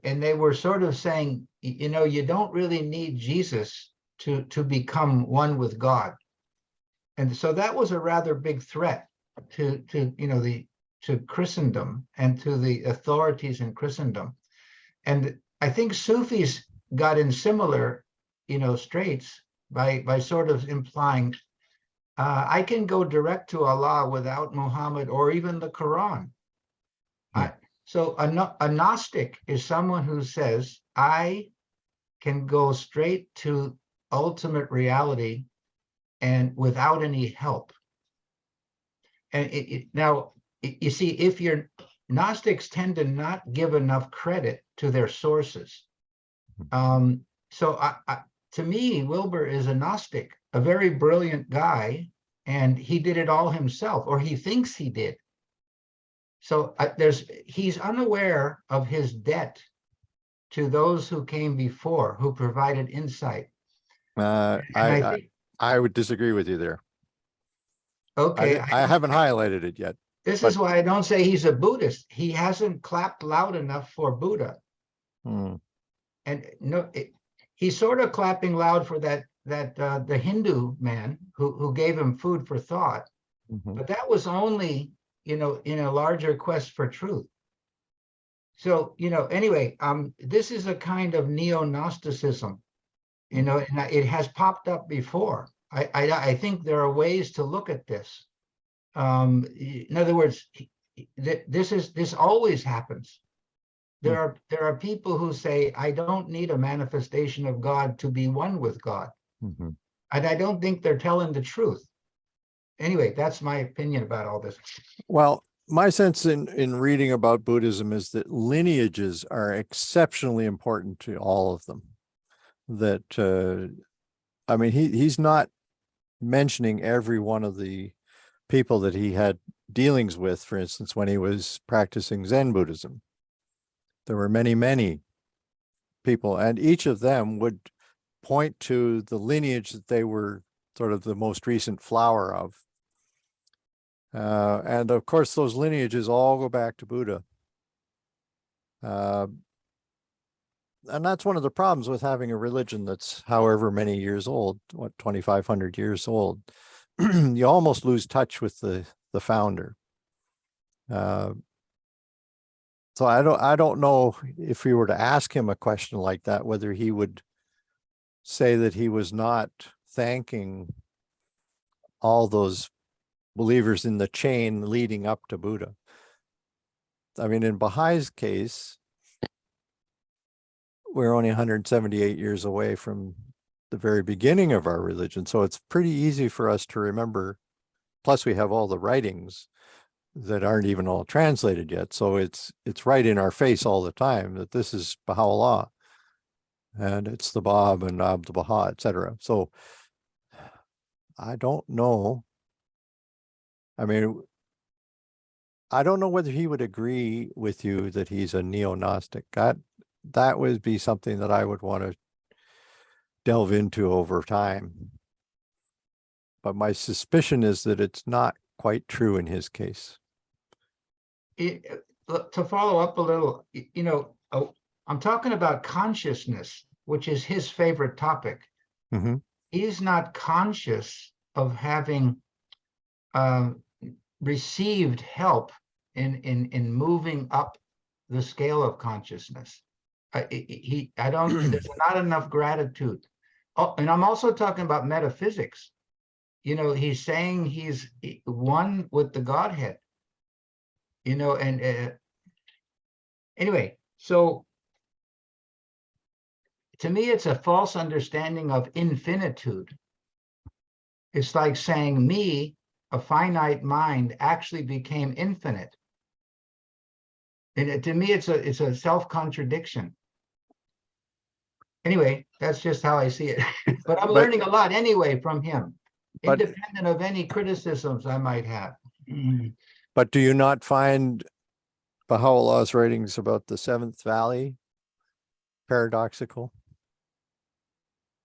And they were sort of saying, you know, you don't really need Jesus to become one with God. And so that was a rather big threat to you know, to Christendom and to the authorities in Christendom. And I think Sufis got in similar, you know, straits by sort of implying, I can go direct to Allah without Muhammad or even the Quran. So a Gnostic is someone who says, I can go straight to ultimate reality and without any help. And now, you see, if you're Gnostics tend to not give enough credit to their sources. So to me, Wilber is a Gnostic, a very brilliant guy, and he did it all himself, or he thinks he did. So he's unaware of his debt to those who came before, who provided insight. I would disagree with you there. Okay. I haven't highlighted it yet. This is why I don't say he's a Buddhist. He hasn't clapped loud enough for Buddha. And no, he's sort of clapping loud for the Hindu man who gave him food for thought. But that was only, you know, in a larger quest for truth. So, you know, anyway, this is a kind of neo-Gnosticism, you know, and it has popped up before. I think there are ways to look at this. In other words, this always happens. There are people who say, I don't need a manifestation of God to be one with God. And I don't think they're telling the truth. Anyway, that's my opinion about all this. Well, my sense in reading about Buddhism is that lineages are exceptionally important to all of them. That, I mean, he's not mentioning every one of the people that he had dealings with, for instance, when he was practicing Zen Buddhism. There were many, many people, and each of them would point to the lineage that they were sort of the most recent flower of. And of course, those lineages all go back to Buddha. And that's one of the problems with having a religion that's however many years old, what, 2,500 years old. You almost lose touch with the founder. So I don't know if we were to ask him a question like that, whether he would say that he was not thanking all those believers in the chain leading up to Buddha. I mean, in Baha'i's case, we're only 178 years away from the very beginning of our religion. So it's pretty easy for us to remember. Plus, we have all the writings that aren't even all translated yet. So it's right in our face all the time that this is Baha'u'llah. And it's the Bab and Abdul Baha, etc. So I don't know. I mean, I don't know whether he would agree with you that he's a neo-Gnostic. That would be something that I would want to delve into over time. But my suspicion is that it's not quite true in his case. To follow up a little, I'm talking about consciousness, which is his favorite topic. Mm-hmm. He's not conscious of having received help in moving up the scale of consciousness. There's not enough gratitude. Oh, and I'm also talking about metaphysics. He's saying he's one with the Godhead. Anyway, so to me, it's a false understanding of infinitude. It's like saying me, a finite mind, actually became infinite. And to me, it's a self-contradiction. Anyway, that's just how I see it. But I'm learning a lot anyway from him, independent of any criticisms I might have. But do you not find Baha'u'llah's writings about the seventh valley paradoxical?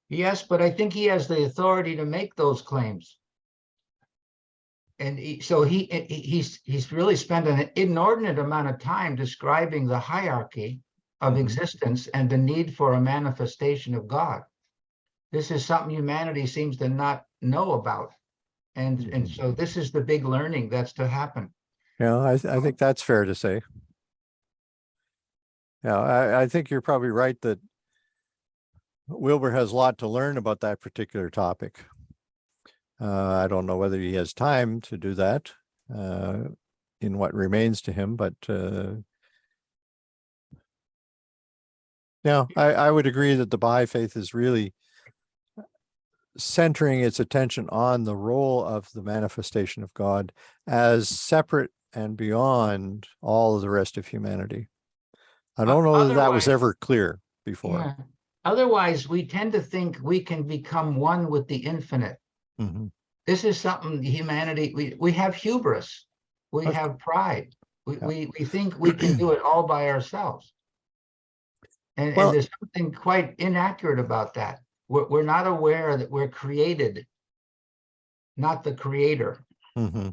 Yes, but I think he has the authority to make those claims. And so he's really spent an inordinate amount of time describing the hierarchy of existence and the need for a manifestation of God. This is something humanity seems to not know about. And so this is the big learning that's to happen. Yeah, I think that's fair to say. Yeah, I think you're probably right that Wilber has a lot to learn about that particular topic. I don't know whether he has time to do that in what remains to him, but yeah, I would agree that the Baha'i faith is really centering its attention on the role of the manifestation of God as separate and beyond all of the rest of humanity. I don't know that that was ever clear before. Yeah. Otherwise, we tend to think we can become one with the infinite. Mm-hmm. This is something humanity, we have hubris, we have pride. We think we can do it all by ourselves. And there's something quite inaccurate about that. We're not aware that we're created, not the creator. Mm-hmm.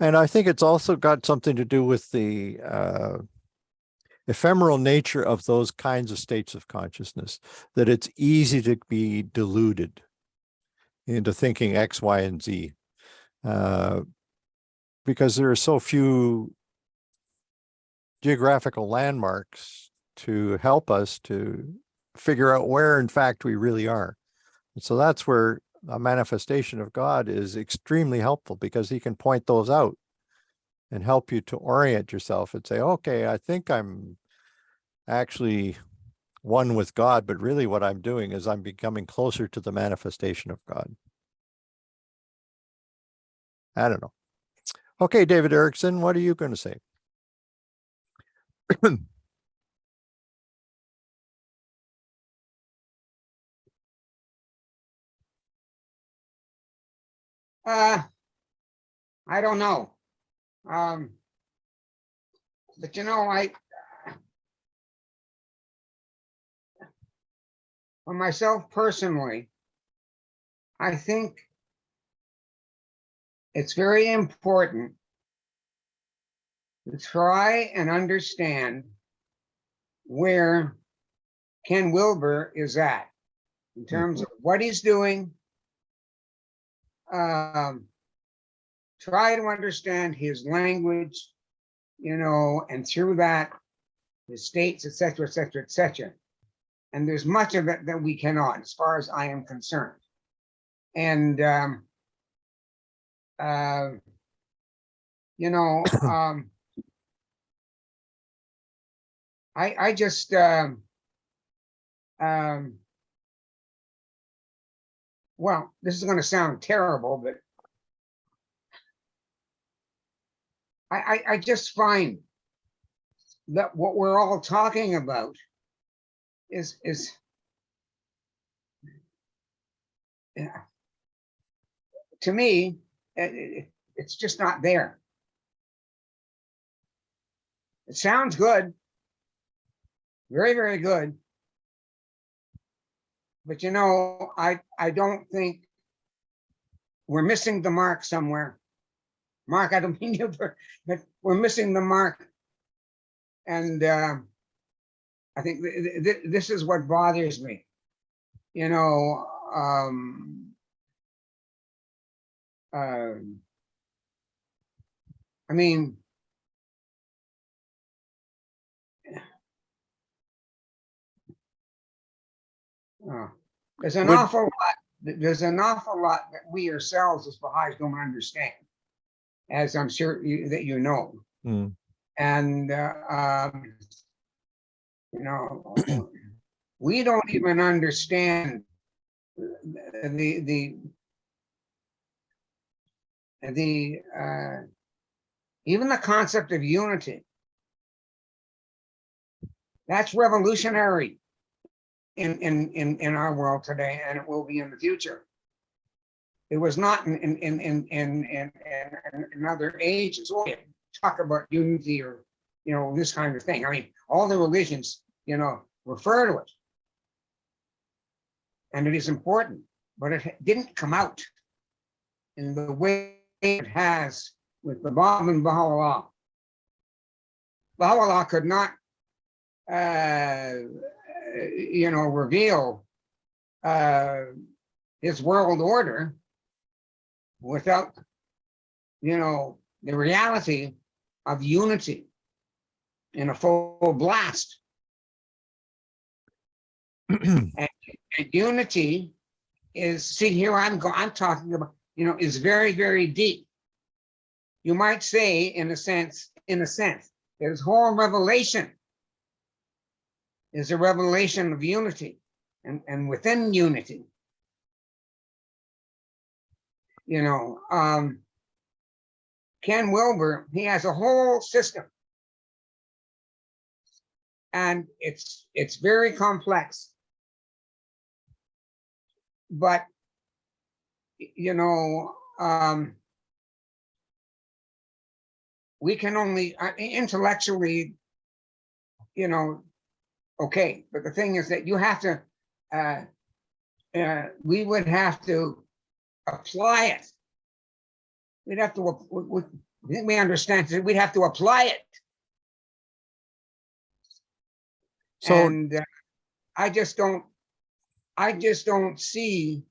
And I think it's also got something to do with the ephemeral nature of those kinds of states of consciousness, that it's easy to be deluded into thinking X, Y, and Z, because there are so few geographical landmarks to help us to figure out where, in fact, we really are. And so that's where a manifestation of God is extremely helpful, because he can point those out and help you to orient yourself and say, okay, I think I'm actually one with God, but really what I'm doing is I'm becoming closer to the manifestation of God. I don't know. Okay, David Erickson, what are you going to say? I don't know. But you know, for myself personally, I think it's very important to try and understand where Ken Wilber is at in terms of what he's doing. Try to understand his language, you know, and through that, his states, et cetera, et cetera, et cetera. And there's much of it that we cannot, as far as I am concerned. And, you know, I just, well, this is going to sound terrible, but I just find that what we're all talking about is to me, it's just not there. It sounds good, very, very good. But you know, I don't think we're missing the mark somewhere. Mark, I don't mean you, but we're missing the mark. And I think this is what bothers me. You know, I mean, there's an awful lot. There's an awful lot that we ourselves as Baha'is don't understand, as I'm sure that you know. And you know, we don't even understand even the concept of unity. That's revolutionary in our world today, and it will be in the future. It was not in other ages. Oh, yeah, talk about unity or, you know, this kind of thing. I mean, all the religions, you know, refer to it, and it is important, but it didn't come out in the way it has with the Bab and Baha'u'llah. Baha'u'llah could not, you know, reveal his world order without, you know, the reality of unity in a full blast. and unity is, see here, I'm talking about, you know, is very, very deep. You might say, in a sense, his whole revelation is a revelation of unity, and within unity, you know, Ken Wilber, he has a whole system, and it's very complex. But you know, we can only intellectually, you know, okay, but the thing is that you have to, we would have to apply it. We'd have to, we understand that we'd have to apply it. So, and I just don't see,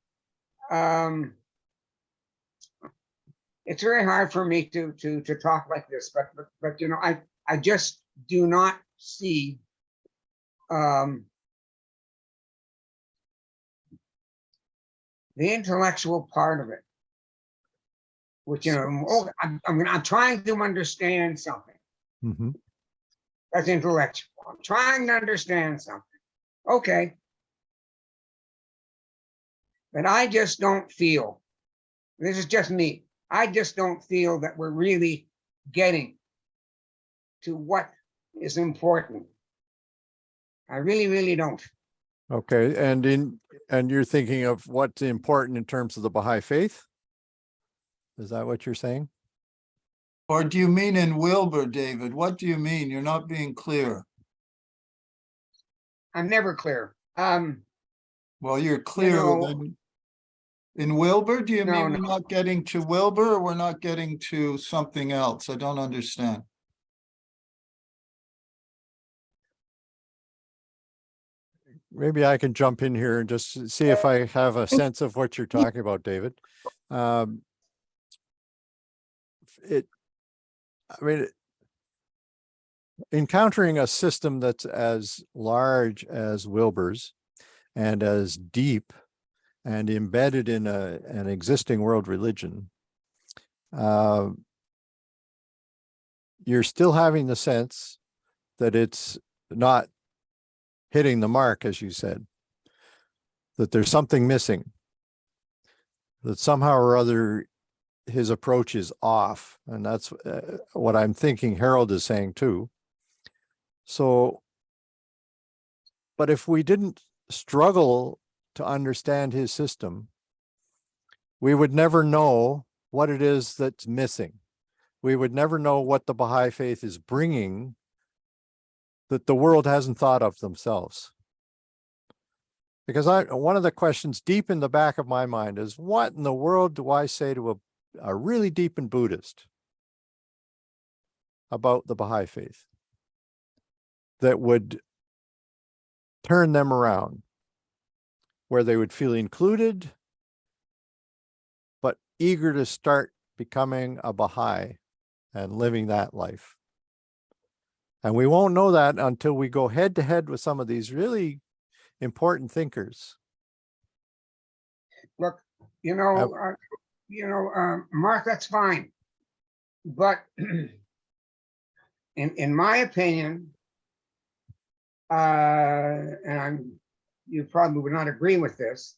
it's very hard for me to talk like this, but you know, I just do not see the intellectual part of it, which, you know, I'm trying to understand something. That's intellectual. I'm trying to understand something. Okay. But I just don't feel, this is just me, I just don't feel that we're really getting to what is important. I really, really don't. Okay, and you're thinking of what's important in terms of the Baha'i faith? Is that what you're saying? Or do you mean in Wilber, David? What do you mean? You're not being clear. I'm never clear. Well, you're clear. know- Then in Wilber, do you No, mean no. we're not getting to Wilber or we're not getting to something else? I don't understand. Maybe I can jump in here and just see if I have a sense of what you're talking about, David. I mean, encountering a system that's as large as Wilber's and as deep and embedded in an existing world religion, you're still having the sense that it's not hitting the mark, as you said, that there's something missing, that somehow or other his approach is off. And that's what I'm thinking Harold is saying too. So, but if we didn't struggle to understand his system, we would never know what it is that's missing. We would never know what the Baha'i faith is bringing that the world hasn't thought of themselves. Because one of the questions deep in the back of my mind is, what in the world do I say to a really deepened Buddhist about the Baha'i faith that would turn them around, where they would feel included, but eager to start becoming a Baha'i and living that life? And we won't know that until we go head to head with some of these really important thinkers. Look, Mark, that's fine. But in my opinion, and you probably would not agree with this,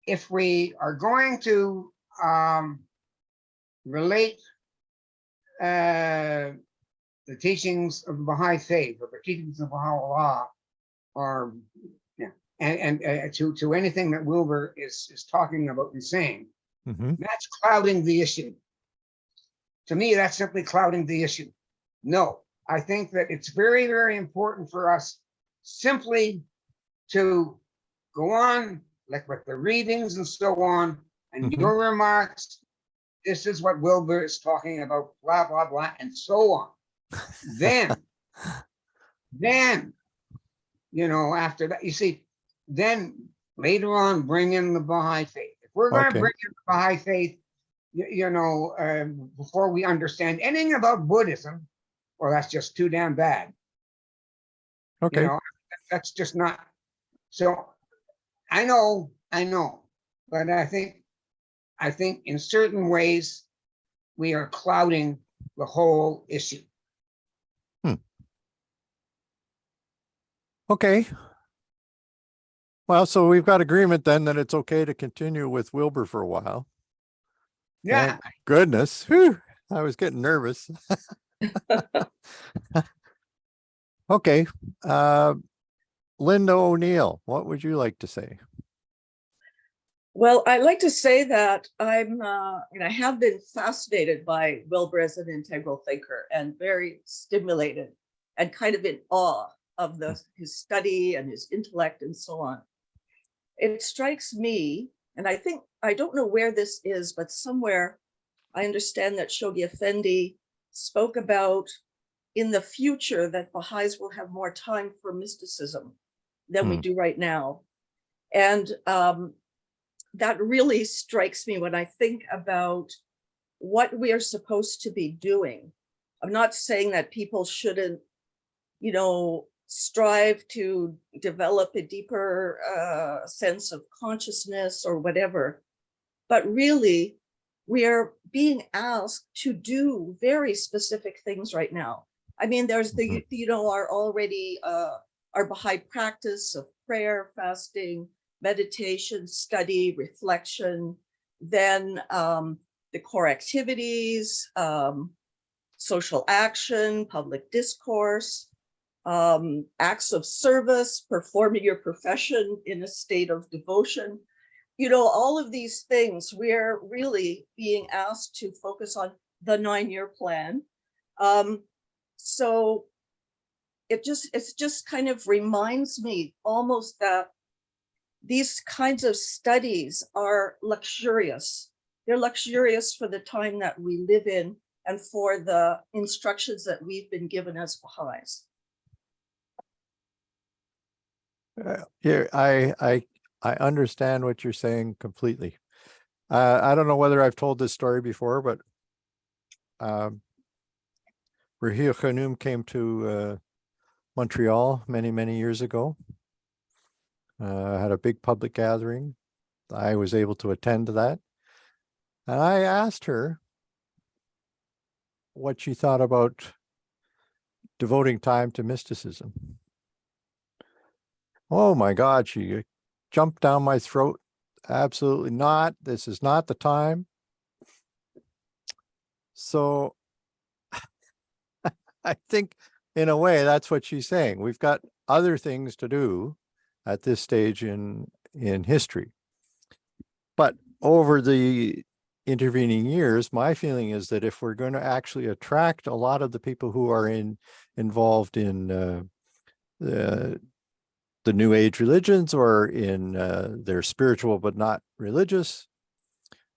if we are going to relate the teachings of the Baha'i faith or the teachings of Baha'u'llah, or and to anything that Wilber is talking about and saying, that's clouding the issue. To me, that's simply clouding the issue. No, I think that it's very, very important for us simply to go on, like with the readings and so on, and your remarks. This is what Wilber is talking about, blah, blah, blah, and so on. Then, after that, you see, then later on, bring in the Baha'i faith. If we're going to bring in the Baha'i faith, before we understand anything about Buddhism, well, that's just too damn bad. Okay. That's just not. So I know, but I think in certain ways we are clouding the whole issue. Okay. Well, so we've got agreement then that it's okay to continue with Wilber for a while. Yeah. Thank goodness. Whew, I was getting nervous. Okay. Linda O'Neill, what would you like to say? Well, I'd like to say that I have been fascinated by Wilber as an integral thinker and very stimulated and kind of in awe of his study and his intellect and so on. It strikes me, and I don't know where this is, but somewhere I understand that Shoghi Effendi spoke about in the future that Baha'is will have more time for mysticism than we do right now. And that really strikes me when I think about what we are supposed to be doing. I'm not saying that people shouldn't, strive to develop a deeper sense of consciousness or whatever, but really we are being asked to do very specific things right now. I mean, there's our Baha'i practice of prayer, fasting, meditation, study, reflection, then the core activities, social action, public discourse. acts of service, performing your profession in a state of devotion. You know, all of these things, we're really being asked to focus on the 9-year plan. So it just kind of reminds me almost that these kinds of studies are luxurious. They're luxurious for the time that we live in and for the instructions that we've been given as Baha'is. Yeah, I understand what you're saying completely. I don't know whether I've told this story before, but Rahil Khanum came to Montreal many years ago. Had a big public gathering. I was able to attend to that. And I asked her what she thought about devoting time to mysticism. Oh my God, she jumped down my throat. Absolutely not. This is not the time. So I think in a way that's what she's saying. We've got other things to do at this stage in history. But over the intervening years, my feeling is that if we're going to actually attract a lot of the people who are involved in the New Age religions or in their spiritual but not religious,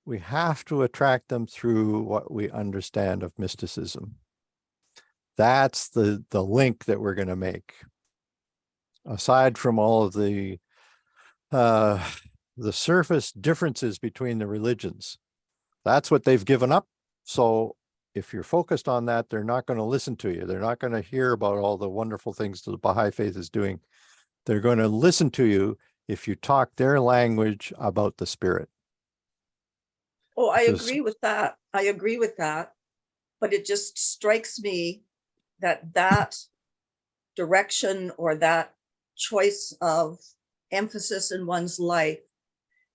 we have to attract them through what we understand of mysticism. That's the link that we're going to make. Aside from all of the surface differences between the religions, that's what they've given up. So if you're focused on that, they're not going to listen to you. They're not going to hear about all the wonderful things that the Baha'i faith is doing. They're going to listen to you if you talk their language about the spirit. Oh, I agree with that. I agree with that. But it just strikes me that that direction or that choice of emphasis in one's life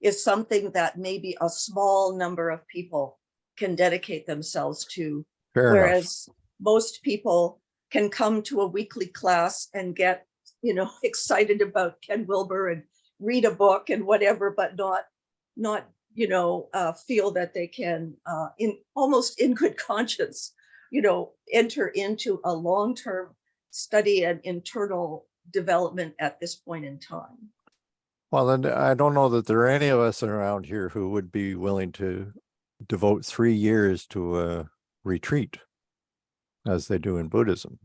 is something that maybe a small number of people can dedicate themselves to. Fair whereas most people can come to a weekly class and get, you know, excited about Ken Wilber and read a book and whatever, but not you know, feel that they can almost in good conscience, you know, enter into a long-term study and internal development at this point in time. Well, then I don't know that there are any of us around here who would be willing to devote 3 years to a retreat as they do in Buddhism.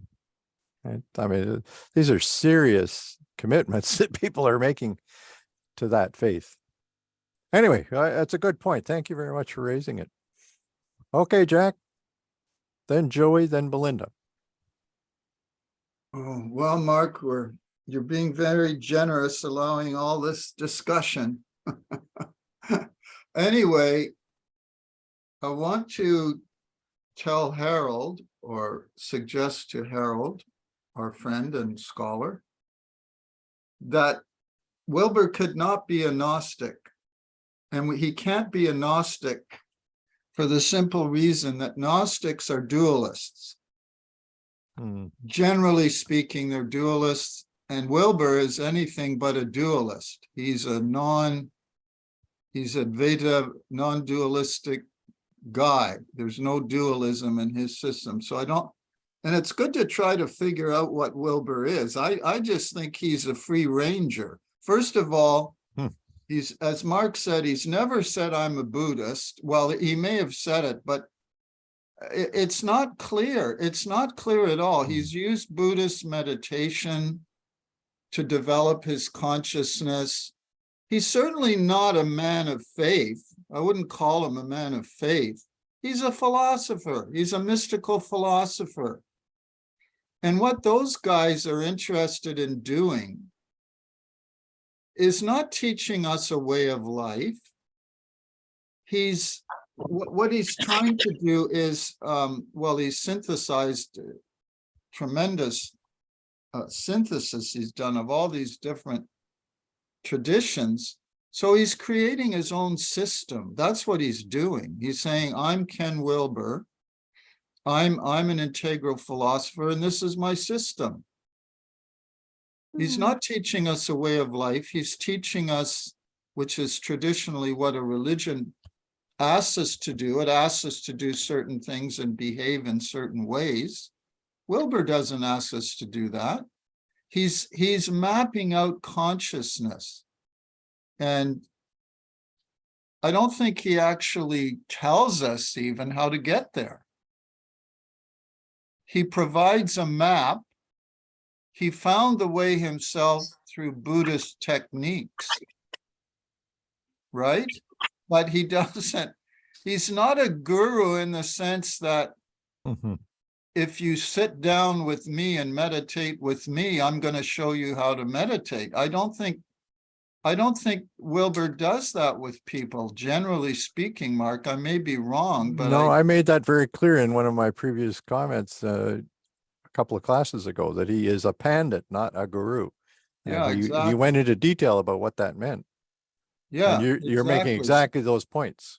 Right? I mean, these are serious commitments that people are making to that faith. Anyway, that's a good point. Thank you very much for raising it. Okay, Jack. Then Joey, then Belinda. Oh, well, Mark, you're being very generous allowing all this discussion. Anyway, I want to tell Harold, or suggest to Harold, our friend and scholar, that Wilber could not be a Gnostic. And he can't be a Gnostic for the simple reason that Gnostics are dualists. Generally speaking, they're dualists, and Wilber is anything but a dualist. He's a Advaita, non-dualistic guy. There's no dualism in his system. So and it's good to try to figure out what Wilber is. I just think he's a free ranger. First of all, he's, as Mark said, he's never said I'm a Buddhist. Well, he may have said it, but it's not clear. It's not clear at all. He's used Buddhist meditation to develop his consciousness. He's certainly not a man of faith. I wouldn't call him a man of faith. He's a philosopher. He's a mystical philosopher. And what those guys are interested in doing is not teaching us a way of life. What he's trying to do is, well, he's synthesized tremendous synthesis he's done of all these different traditions. So he's creating his own system. That's what he's doing. He's saying, I'm Ken Wilber. I'm an integral philosopher, and this is my system. He's not teaching us a way of life. He's teaching us, which is traditionally what a religion asks us to do. It asks us to do certain things and behave in certain ways. Wilber doesn't ask us to do that. He's mapping out consciousness. And I don't think he actually tells us even how to get there. He provides a map. He found the way himself through Buddhist techniques, right? But he doesn't, he's not a guru in the sense that if you sit down with me and meditate with me, I'm going to show you how to meditate. I don't think Wilber does that with people, generally speaking, Mark. I may be wrong, but No, I made that very clear in one of my previous comments a couple of classes ago, that he is a pandit, not a guru. Yeah, And he exactly. went into detail about what that meant. Yeah, and you're making exactly those points.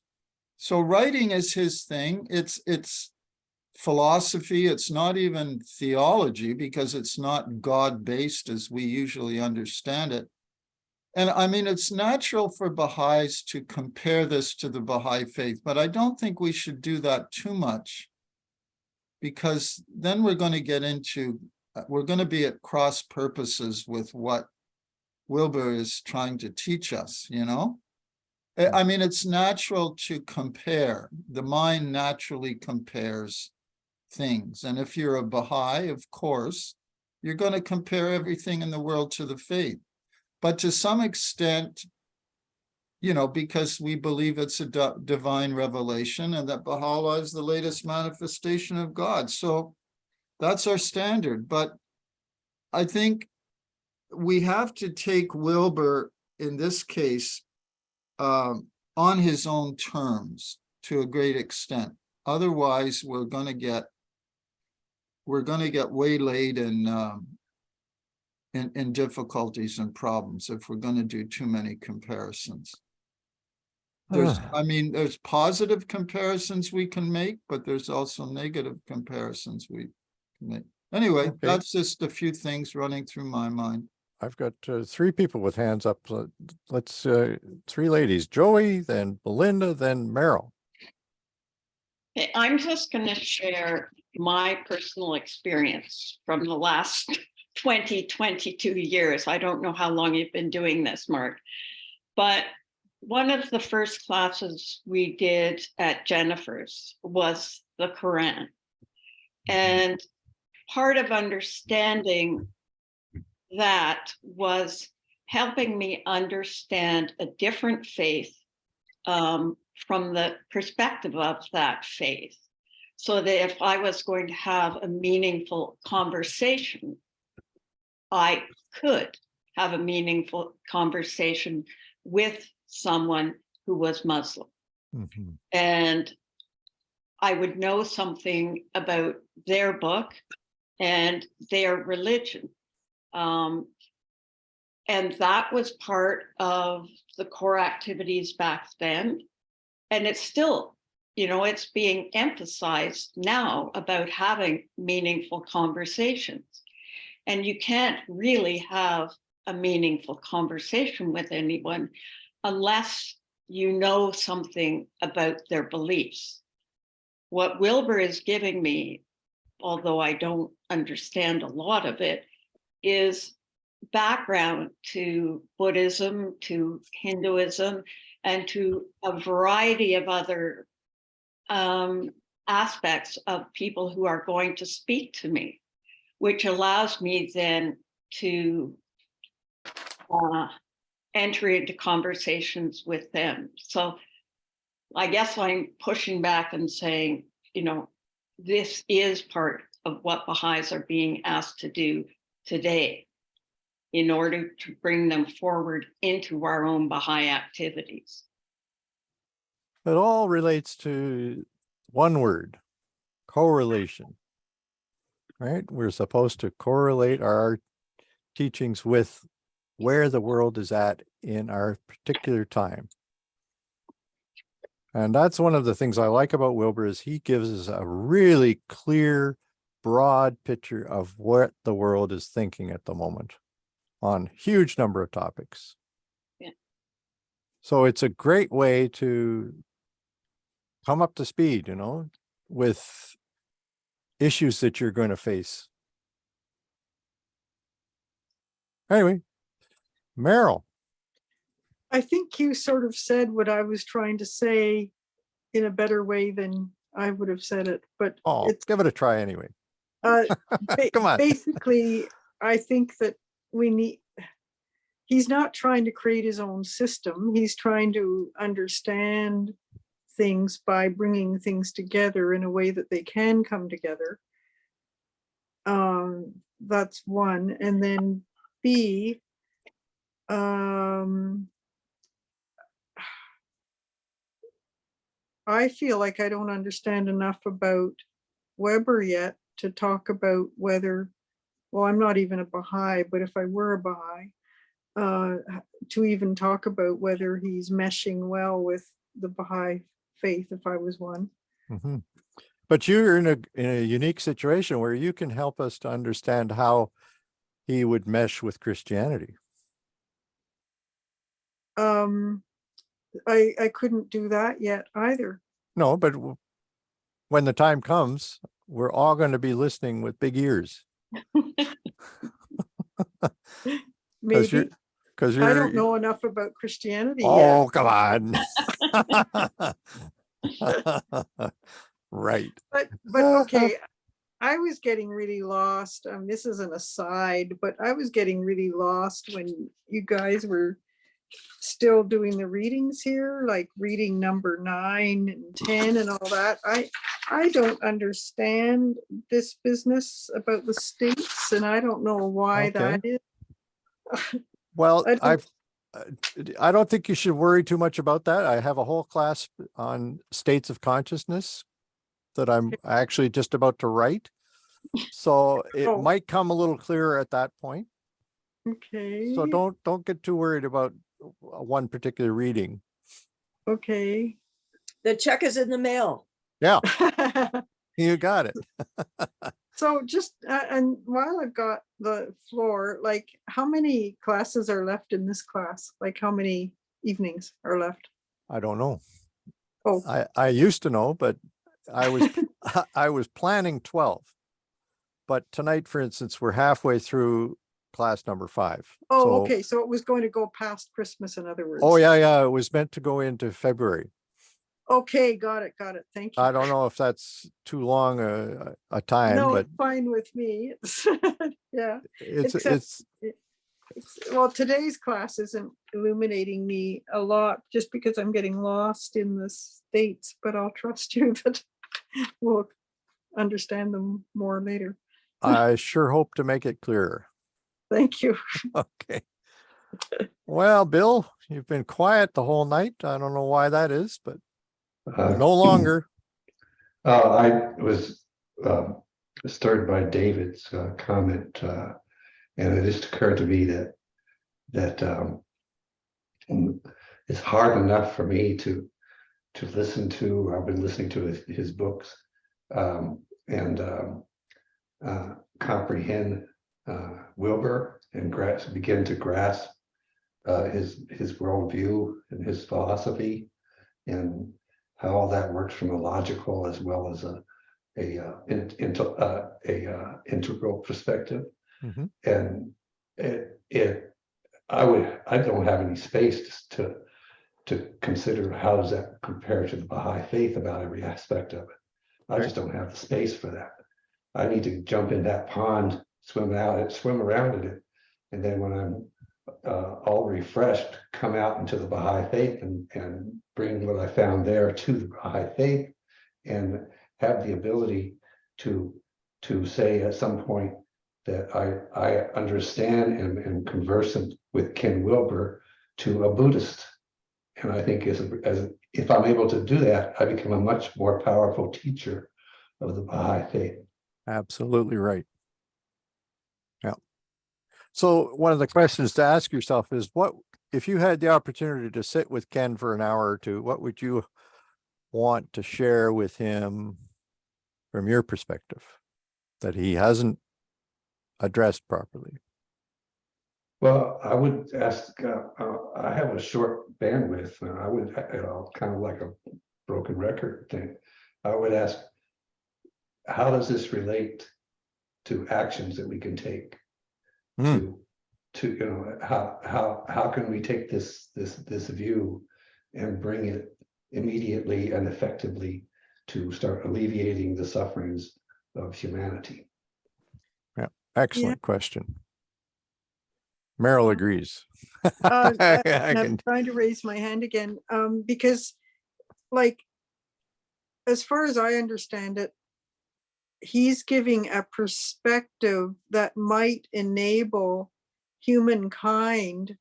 So writing is his thing. It's philosophy. It's not even theology, because it's not God-based as we usually understand it. And I mean, it's natural for Baha'is to compare this to the Baha'i faith, but I don't think we should do that too much, because then we're going to get into, we're going to be at cross purposes with what Wilber is trying to teach us, you know? I mean, it's natural to compare. The mind naturally compares things. And if you're a Baha'i, of course, you're going to compare everything in the world to the faith. But to some extent, you know, because we believe it's a divine revelation and that Baha'u'llah is the latest manifestation of God. So that's our standard. But I think we have to take Wilber, in this case, on his own terms to a great extent. Otherwise, we're going to get waylaid in difficulties and problems if we're going to do too many comparisons. I mean, there's positive comparisons we can make, but there's also negative comparisons we can make. Anyway, that's just a few things running through my mind. I've got three people with hands up. Let's three ladies, Joey, then Belinda, then Meryl. Okay, I'm just going to share my personal experience from the last 22 years. I don't know how long you've been doing this, Mark, but one of the first classes we did at Jennifer's was the Quran. And part of understanding that was helping me understand a different faith from the perspective of that faith, so that if I was going to have a meaningful conversation, I could have a meaningful conversation with someone who was Muslim. And I would know something about their book and their religion. And that was part of the core activities back then. And it's still, you know, it's being emphasized now about having meaningful conversations. And you can't really have a meaningful conversation with anyone unless you know something about their beliefs. What Wilber is giving me, although I don't understand a lot of it, is background to Buddhism, to Hinduism, and to a variety of other aspects of people who are going to speak to me, which allows me then to enter into conversations with them. So I guess I'm pushing back and saying, you know, this is part of what Baha'is are being asked to do today in order to bring them forward into our own Baha'i activities. It all relates to one word, correlation, right? We're supposed to correlate our teachings with where the world is at in our particular time. And that's one of the things I like about Wilber, is he gives us a really clear, broad picture of what the world is thinking at the moment. on huge number of topics. Yeah. So it's a great way to come up to speed, with issues that you're going to face. Anyway, Meryl. I think you sort of said what I was trying to say in a better way than I would have said it, but Give it a try anyway. Come on. Basically, I think that he's not trying to create his own system. He's trying to understand things by bringing things together in a way that they can come together. That's one. And then B, I feel like I don't understand enough about Wilber yet to talk about whether, well, I'm not even a Baha'i, but if I were a Baha'i, to even talk about whether he's meshing well with the Baha'i faith, if I was one. Mm-hmm. But you're in a unique situation where you can help us to understand how he would mesh with Christianity. I couldn't do that yet either. No, but when the time comes, we're all going to be listening with big ears. Maybe. Because I don't know enough about Christianity yet. Oh, come on. Right. But okay, I was getting really lost. This is an aside, but I was getting really lost when you guys were still doing the readings here, like reading number 9 and 10 and all that. I don't understand this business about the states, and I don't know why that is. Well, I don't think you should worry too much about that. I have a whole class on states of consciousness that I'm actually just about to write. So it might come a little clearer at that point. Okay. So don't get too worried about one particular reading. Okay. The check is in the mail. Yeah. You got it. So just, and while I've got the floor, like how many classes are left in this class? Like how many evenings are left? I don't know. Oh. I used to know, but I was planning 12. But tonight, for instance, we're halfway through class number 5. Oh, okay. So it was going to go past Christmas, in other words. Oh, yeah. It was meant to go into February. Okay, got it. Thank you. I don't know if that's too long a time. No, but it's fine with me. Yeah. It's well, today's class isn't illuminating me a lot just because I'm getting lost in the states, but I'll trust you that we'll understand them more later. I sure hope to make it clearer. Thank you. Okay. Well, Bill, you've been quiet the whole night. I don't know why that is, but no longer. I was stirred by David's comment, and it just occurred to me that it's hard enough for me to listen to. I've been listening to his books and comprehend Wilber and begin to grasp his worldview and his philosophy and how all that works from a logical as well as a integral perspective. Mm-hmm. And I don't have any space to consider how does that compare to the Baha'i faith about every aspect of it. I just don't have the space for that. I need to jump in that pond, swim around in it, and then when I'm all refreshed, come out into the Baha'i faith and bring what I found there to the Baha'i faith, and have the ability to say at some point that I understand and am conversant with Ken Wilber to a Buddhist. And I think as if I'm able to do that, I become a much more powerful teacher of the Baha'i faith. Absolutely right. Yeah. So one of the questions to ask yourself is, what if you had the opportunity to sit with Ken for an hour or two, what would you want to share with him from your perspective that he hasn't addressed properly? Well, I would ask, I have a short bandwidth, and I would, kind of like a broken record thing. I would ask, how does this relate to actions that we can take? To how can we take this view and bring it immediately and effectively to start alleviating the sufferings of humanity? Yeah, excellent question. Merrill agrees. And I I'm can- trying to raise my hand again, because like, as far as I understand it, he's giving a perspective that might enable humankind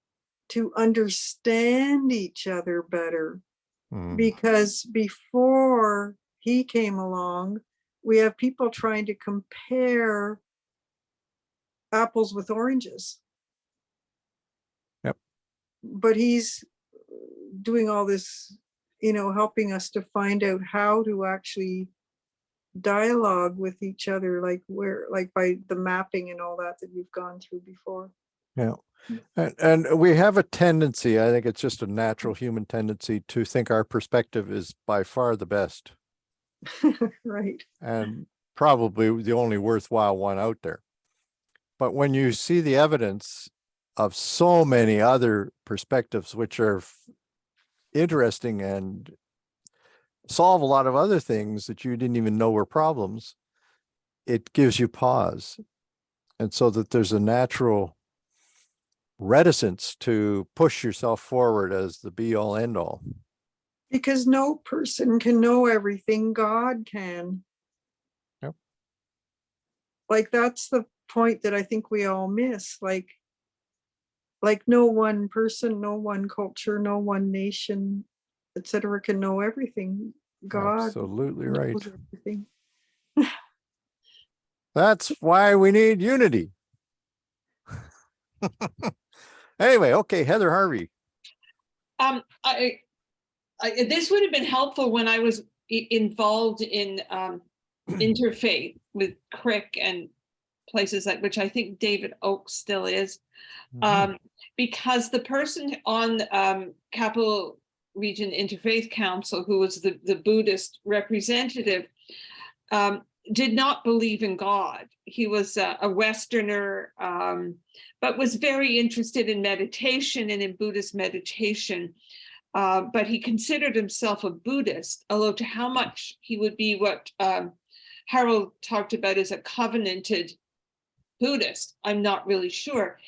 to understand each other better. Because before he came along, we have people trying to compare apples with oranges. Yep. But he's doing all this, helping us to find out how to actually dialogue with each other, like by the mapping and all that you've gone through before. Yeah. And we have a tendency, I think it's just a natural human tendency to think our perspective is by far the best. Right. And probably the only worthwhile one out there. But when you see the evidence of so many other perspectives, which are interesting and solve a lot of other things that you didn't even know were problems, it gives you pause. And so that there's a natural reticence to push yourself forward as the be all end all. Because no person can know everything, God can. Yep. Like, that's the point that I think we all miss. Like no one person, no one culture, no one nation, etc., can know everything. God Absolutely knows right. everything. That's why we need unity. Anyway, okay, Heather Harvey. This would have been helpful when I was involved in interfaith with Crick and places like, which I think David Oakes still is, because the person on Capital Region Interfaith Council, who was the Buddhist representative, did not believe in God. He was a Westerner, but was very interested in meditation and in Buddhist meditation. But he considered himself a Buddhist, although to how much he would be what Harold talked about as a covenanted Buddhist, I'm not really sure.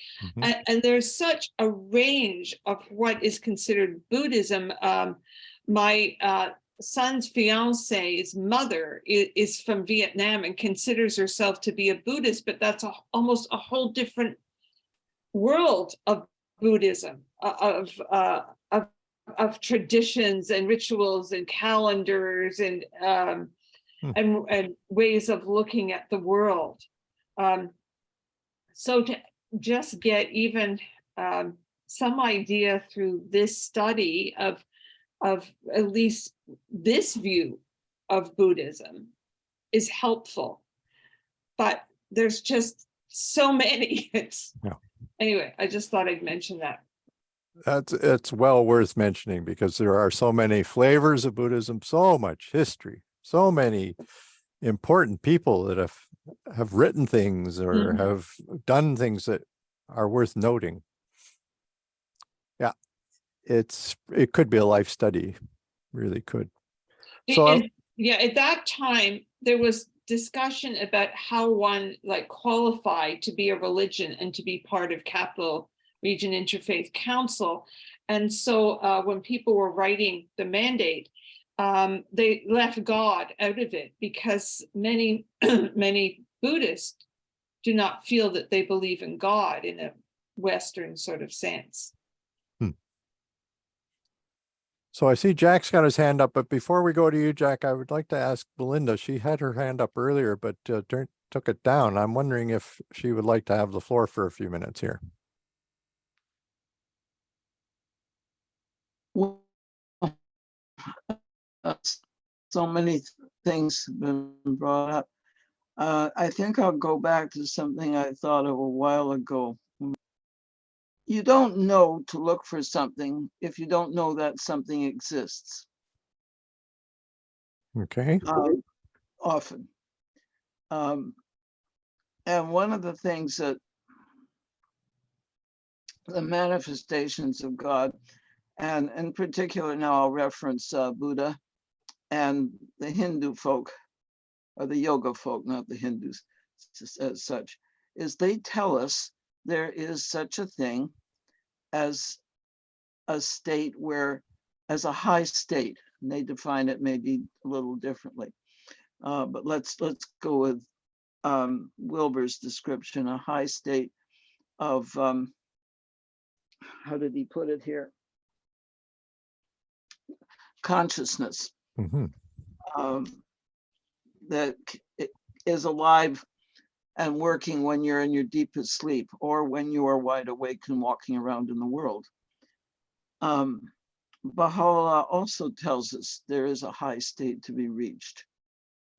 And there's such a range of what is considered Buddhism. My son's fiance's mother is from Vietnam and considers herself to be a Buddhist, but that's almost a whole different world of Buddhism, of traditions and rituals and calendars and ways of looking at the world. So to just get even some idea through this study of at least this view of Buddhism is helpful. But there's just so many. Anyway, I just thought I'd mention that. It's well worth mentioning because there are so many flavors of Buddhism, so much history, so many important people that have written things or have done things that are worth noting. Yeah, it could be a life study, really could. So at that time there was discussion about how one qualified to be a religion and to be part of Capital Region Interfaith Council. And so when people were writing the mandate, they left God out of it because many Buddhists do not feel that they believe in God in a Western sort of sense. So I see Jack's got his hand up, but before we go to you, Jack, I would like to ask Belinda. She had her hand up earlier, but took it down. I'm wondering if she would like to have the floor for a few minutes here. So many things have been brought up. I think I'll go back to something I thought of a while ago. you don't know to look for something if you don't know that something exists. Okay. Often. And one of the things that the manifestations of God, and in particular now I'll reference Buddha and the Hindu folk, or the yoga folk, not the Hindus as such, is they tell us there is such a thing as a state where, as a high state, and they define it maybe a little differently. But let's go with Wilber's description, a high state of, how did he put it here? Consciousness. That is alive and working when you're in your deepest sleep or when you are wide awake and walking around in the world. Baha'u'llah also tells us there is a high state to be reached.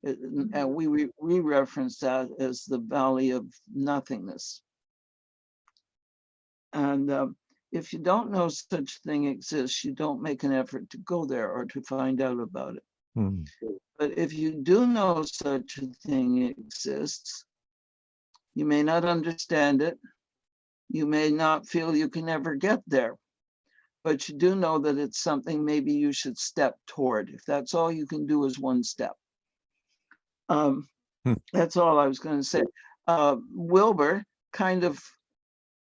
And we reference that as the valley of nothingness. And if you don't know such thing exists, you don't make an effort to go there or to find out about it. But if you do know such a thing exists, you may not understand it. You may not feel you can ever get there, but you do know that it's something maybe you should step toward. If that's all you can do is one step. That's all I was going to say. Wilber kind of,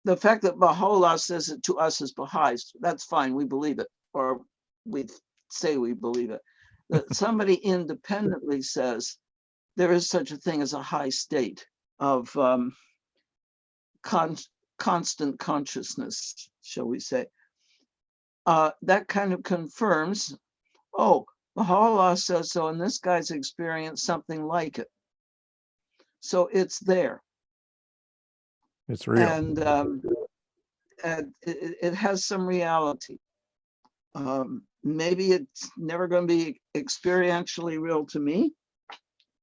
the fact that Baha'u'llah says it to us as Baha'is, that's fine, we believe it, or we say we believe it. That somebody independently says there is such a thing as a high state of constant consciousness, shall we say. That kind of confirms, oh, Baha'u'llah says so, and this guy's experienced something like it. So it's there. It's real. And it has some reality. Maybe it's never going to be experientially real to me,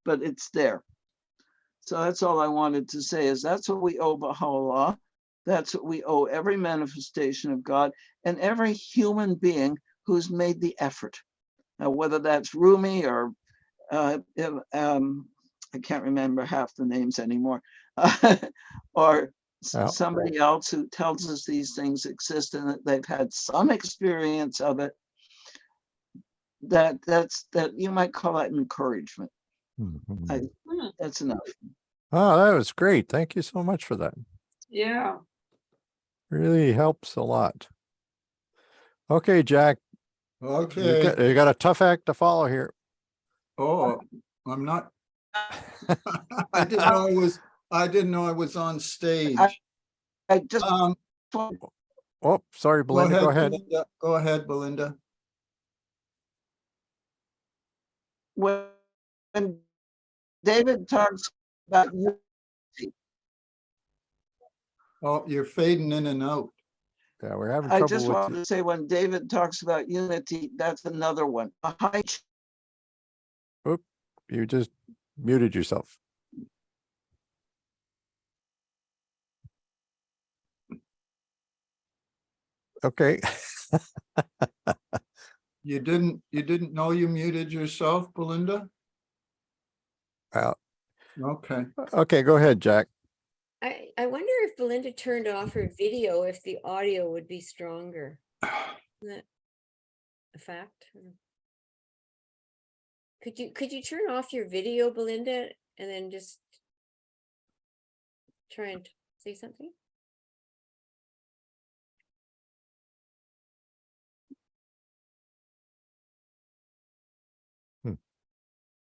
but it's there. So that's all I wanted to say, is that's what we owe Baha'u'llah. That's what we owe every manifestation of God and every human being who's made the effort. Now, whether that's Rumi or I can't remember half the names anymore, or somebody else who tells us these things exist and that they've had some experience of it, that you might call that encouragement. That's enough. Oh, that was great. Thank you so much for that. Yeah. Really helps a lot. Okay, Jack. Okay. You got a tough act to follow here. Oh, I'm not. I didn't know I was on stage. I just oh, sorry, Belinda. Go ahead. Belinda. Go ahead, Belinda. When David talks about unity, Oh, you're fading in and out. Yeah, we're having I trouble just with wanted to say, when David talks about unity, that's another one. A high. Oop, you just muted yourself. Okay. You didn't know you muted yourself, Belinda? Okay. Okay, go ahead, Jack. I wonder if Belinda turned off her video, if the audio would be stronger. Isn't that a fact? Could you turn off your video, Belinda, and then just try and say something?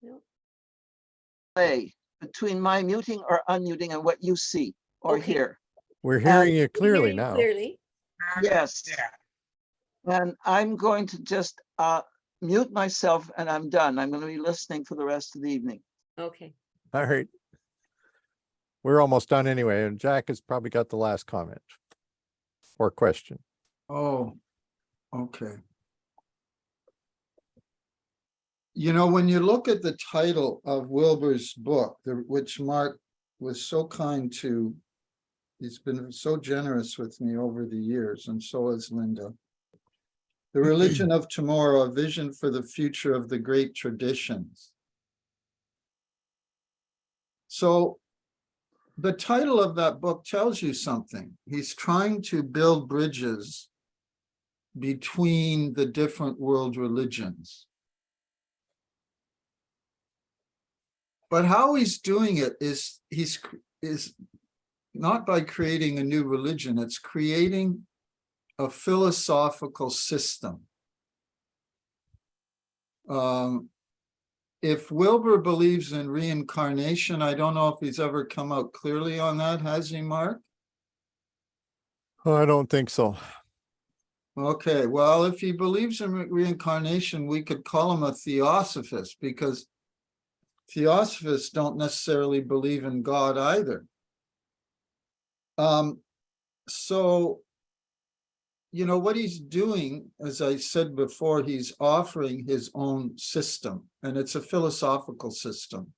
No. Between my muting or unmuting and what you see or hear. We're hearing you clearly now. Clearly. Yes. And I'm going to just mute myself and I'm done. I'm going to be listening for the rest of the evening. Okay. All right. We're almost done anyway, and Jack has probably got the last comment or question. Oh, okay. You know, when you look at the title of Wilber's book, which Mark was so kind to He's been so generous with me over the years, and so has Linda. The Religion of Tomorrow, a vision for the future of the great traditions. So the title of that book tells you something. He's trying to build bridges between the different world religions. But how he's doing it is not by creating a new religion, it's creating a philosophical system. If Wilber believes in reincarnation, I don't know if he's ever come out clearly on that, has he, Mark? Oh, I don't think so. Okay, well, if he believes in reincarnation, we could call him a theosophist, because theosophists don't necessarily believe in God either. So, you know, what he's doing, as I said before, he's offering his own system, and it's a philosophical system.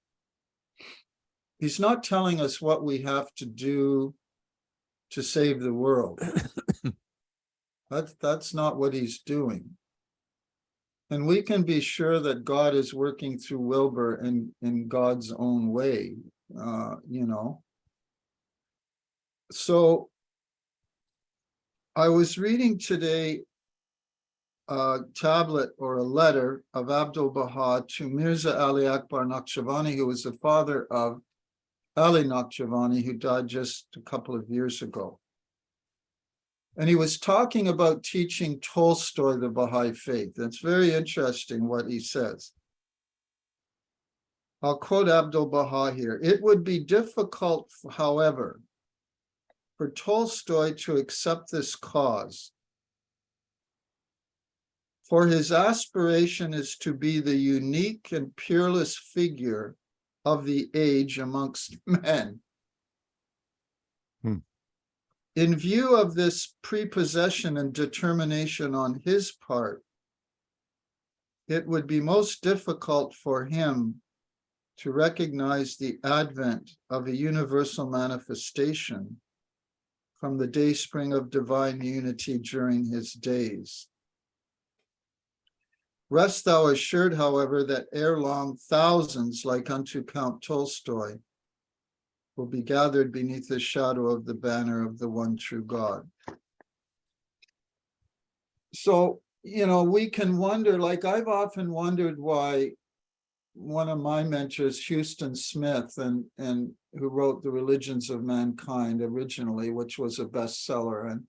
He's not telling us what we have to do to save the world. That's not what he's doing. And we can be sure that God is working through Wilber in God's own way, you know. So I was reading today a tablet or a letter of Abdul Baha to Mirza Ali Akbar Naqshbandi, who was the father of Ali Naqshbandi, who died just a couple of years ago. And he was talking about teaching Tolstoy the Baha'i faith. It's very interesting what he says. I'll quote Abdul Baha here. It would be difficult, however, for Tolstoy to accept this cause, for his aspiration is to be the unique and peerless figure of the age amongst men. In view of this prepossession and determination on his part, it would be most difficult for him to recognize the advent of a universal manifestation from the dayspring of divine unity during his days. Rest thou assured, however, that ere long thousands like unto Count Tolstoy will be gathered beneath the shadow of the banner of the one true God. So, you know, we can wonder, like I've often wondered why one of my mentors, Houston Smith, and who wrote The Religions of Mankind originally, which was a bestseller, and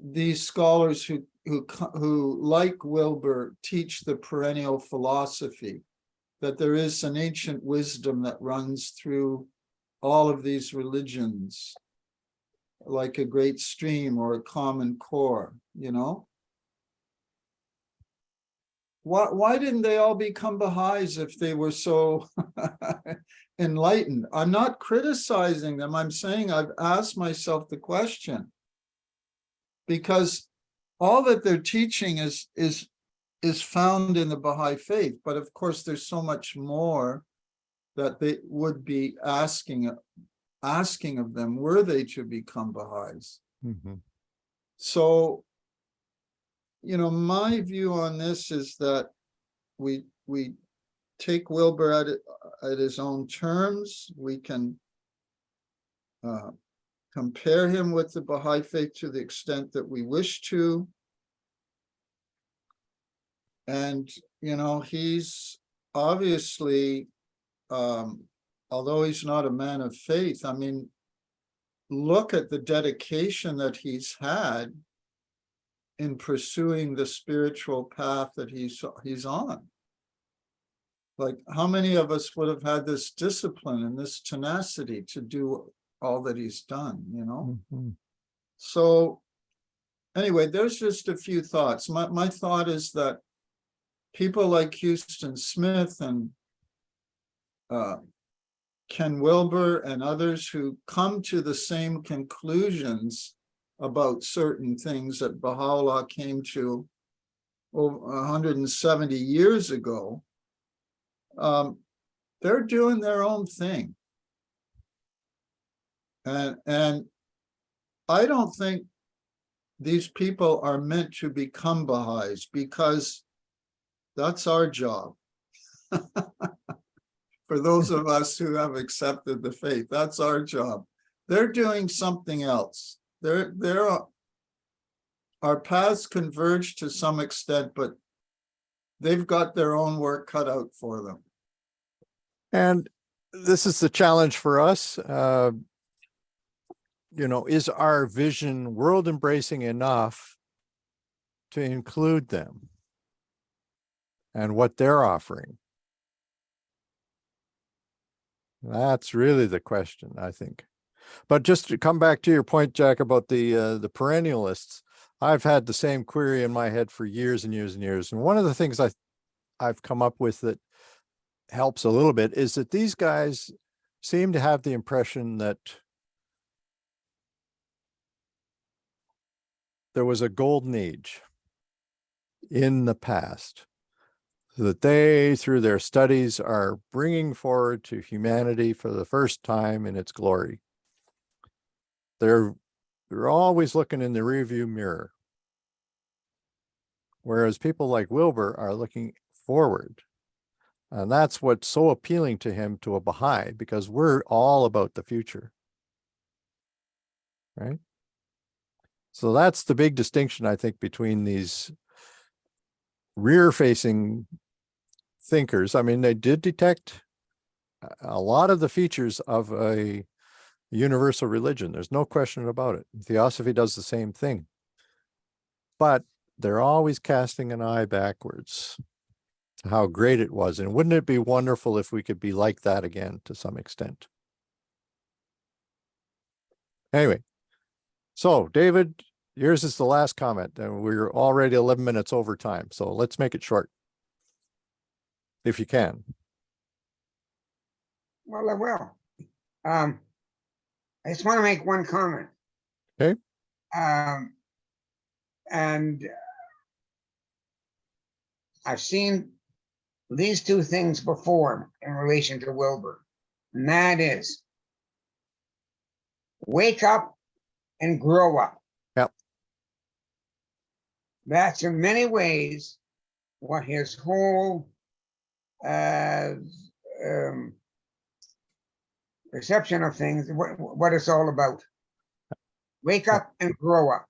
these scholars who like Wilber teach the perennial philosophy that there is an ancient wisdom that runs through all of these religions, like a great stream or a common core, you know? Why didn't they all become Baha'is if they were so enlightened? I'm not criticizing them. I'm saying I've asked myself the question, because all that they're teaching is found in the Baha'i faith. But of course, there's so much more that they would be asking of them, were they to become Baha'is? Mm-hmm. So, you know, my view on this is that we take Wilber at his own terms. We can compare him with the Baha'i faith to the extent that we wish to. And, you know, he's obviously, although he's not a man of faith, I mean, look at the dedication that he's had in pursuing the spiritual path that he's on. Like, how many of us would have had this discipline and this tenacity to do all that he's done, you know? Mm-hmm. So anyway, there's just a few thoughts. My thought is that people like Houston Smith and Ken Wilber and others who come to the same conclusions about certain things that Baha'u'llah came to over 170 years ago, they're doing their own thing. And I don't think these people are meant to become Baha'is, because that's our job. For those of us who have accepted the faith, that's our job. They're doing something else. Our paths converge to some extent, but they've got their own work cut out for them. And this is the challenge for us. Is our vision world embracing enough to include them and what they're offering? That's really the question, I think. But just to come back to your point, Jack, about the perennialists, I've had the same query in my head for years and years and years. And one of the things I've come up with that helps a little bit is that these guys seem to have the impression that there was a golden age in the past, that they, through their studies, are bringing forward to humanity for the first time in its glory. They're always looking in the rearview mirror, whereas people like Wilber are looking forward. And that's what's so appealing to him, to a Baha'i, because we're all about the future, right? So that's the big distinction, I think, between these rear-facing thinkers. I mean, they did detect a lot of the features of a universal religion. There's no question about it. Theosophy does the same thing. But they're always casting an eye backwards to how great it was. And wouldn't it be wonderful if we could be like that again to some extent? Anyway, so David, yours is the last comment. And we're already 11 minutes over time. So let's make it short, if you can. Well, I will. I just want to make one comment. Okay. And I've seen these two things before in relation to Wilber, and that is wake up and grow up. Yep. That's in many ways what his whole perception of things, what it's all about. Wake up and grow up.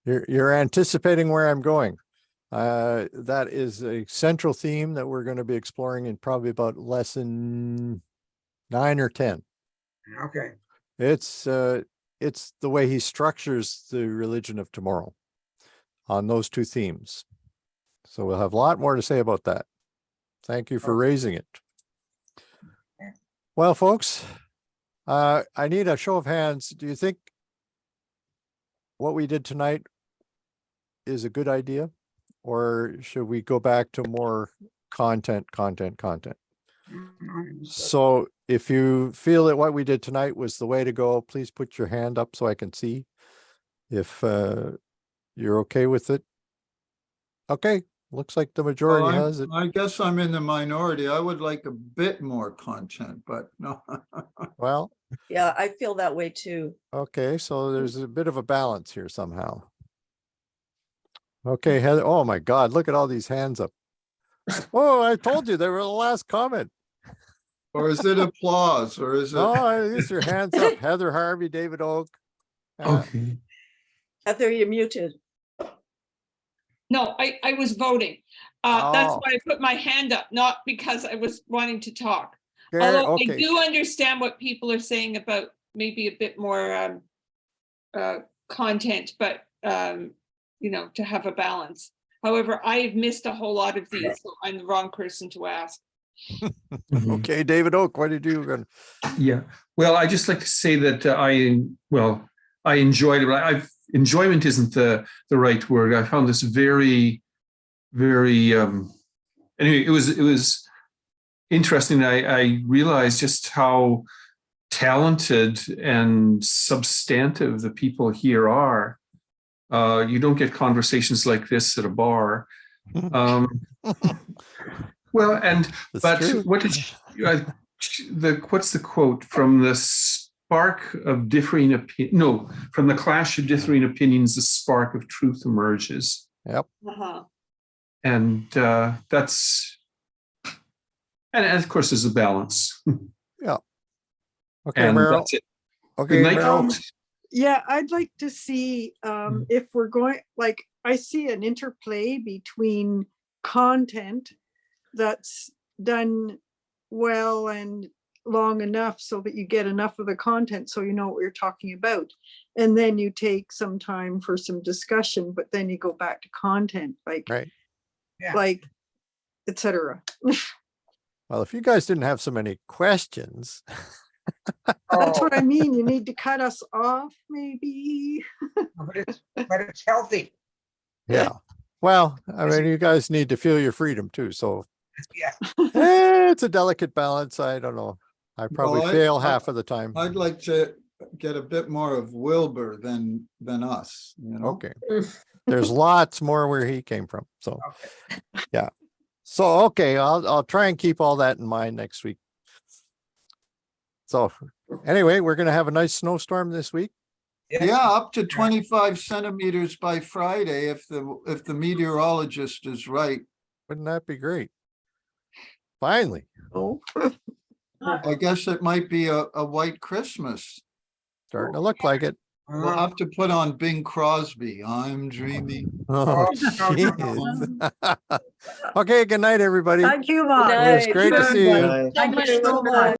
You're anticipating where I'm going. That is a central theme that we're going to be exploring in probably about lesson 9 or 10. Okay. It's the way he structures the religion of tomorrow on those two themes. So we'll have a lot more to say about that. Thank you for raising it. Well, folks, I need a show of hands. Do you think what we did tonight is a good idea? Or should we go back to more content? So if you feel that what we did tonight was the way to go, please put your hand up so I can see if you're okay with it. Okay, looks like the majority has it. I guess I'm in the minority. I would like a bit more content, but no. Well, Yeah, I feel that way too. okay, so there's a bit of a balance here somehow. Okay, Heather. Oh my God, look at all these hands up. Oh, I told you they were the last comment. Or is it applause? Or is it? No, these are hands up. Heather Harvey, David Oak. Okay. Heather, you're muted. No, I was voting. That's Oh. why I put my hand up, not because I was wanting to talk. Gary, Although I okay. do understand what people are saying about maybe a bit more content, but to have a balance. However, I've missed a whole lot of these, so I'm the wrong person to ask. Okay, David Oak, what did you? Yeah. Well, I just like to say that I enjoyed it. Enjoyment isn't the right word. I found this very, very. Anyway, it was interesting. I realized just how talented and substantive the people here are. You don't get conversations like this at a bar. Well, and That's but true. what did what's the quote from the spark of differing opinion. No, from the clash of differing opinions, the spark of truth emerges. Yep. Uh-huh. And that's, and of course, there's a balance. Yeah. Okay, And Meryl. that's it. Okay, Good night, Meryl. folks. Yeah, I'd like to see if we're going, like, I see an interplay between content that's done well and long enough so that you get enough of the content so you know what you're talking about. And then you take some time for some discussion, but then you go back to content, like, Right. like, etc. Well, if you guys didn't have so many questions. That's what I mean. You need to cut us off, maybe. But it's healthy. Yeah. Well, I mean, you guys need to feel your freedom too. So Yeah. it's a delicate balance. I don't know. I probably Well, fail half of the time. I'd like to get a bit more of Wilber than us, you know? Okay. There's lots more where he came from. So yeah. So okay, I'll try and keep all that in mind next week. So anyway, we're gonna have a nice snowstorm this week. Yeah, up to 25 centimeters by Friday if the meteorologist is right. Wouldn't that be great? Finally. Oh. I guess it might be a white Christmas. Starting to look like it. We'll have to put on Bing Crosby. I'm dreaming. Oh, jeez. Okay, good night, everybody. Thank you, It Mark. was great to see you. Thank you so much.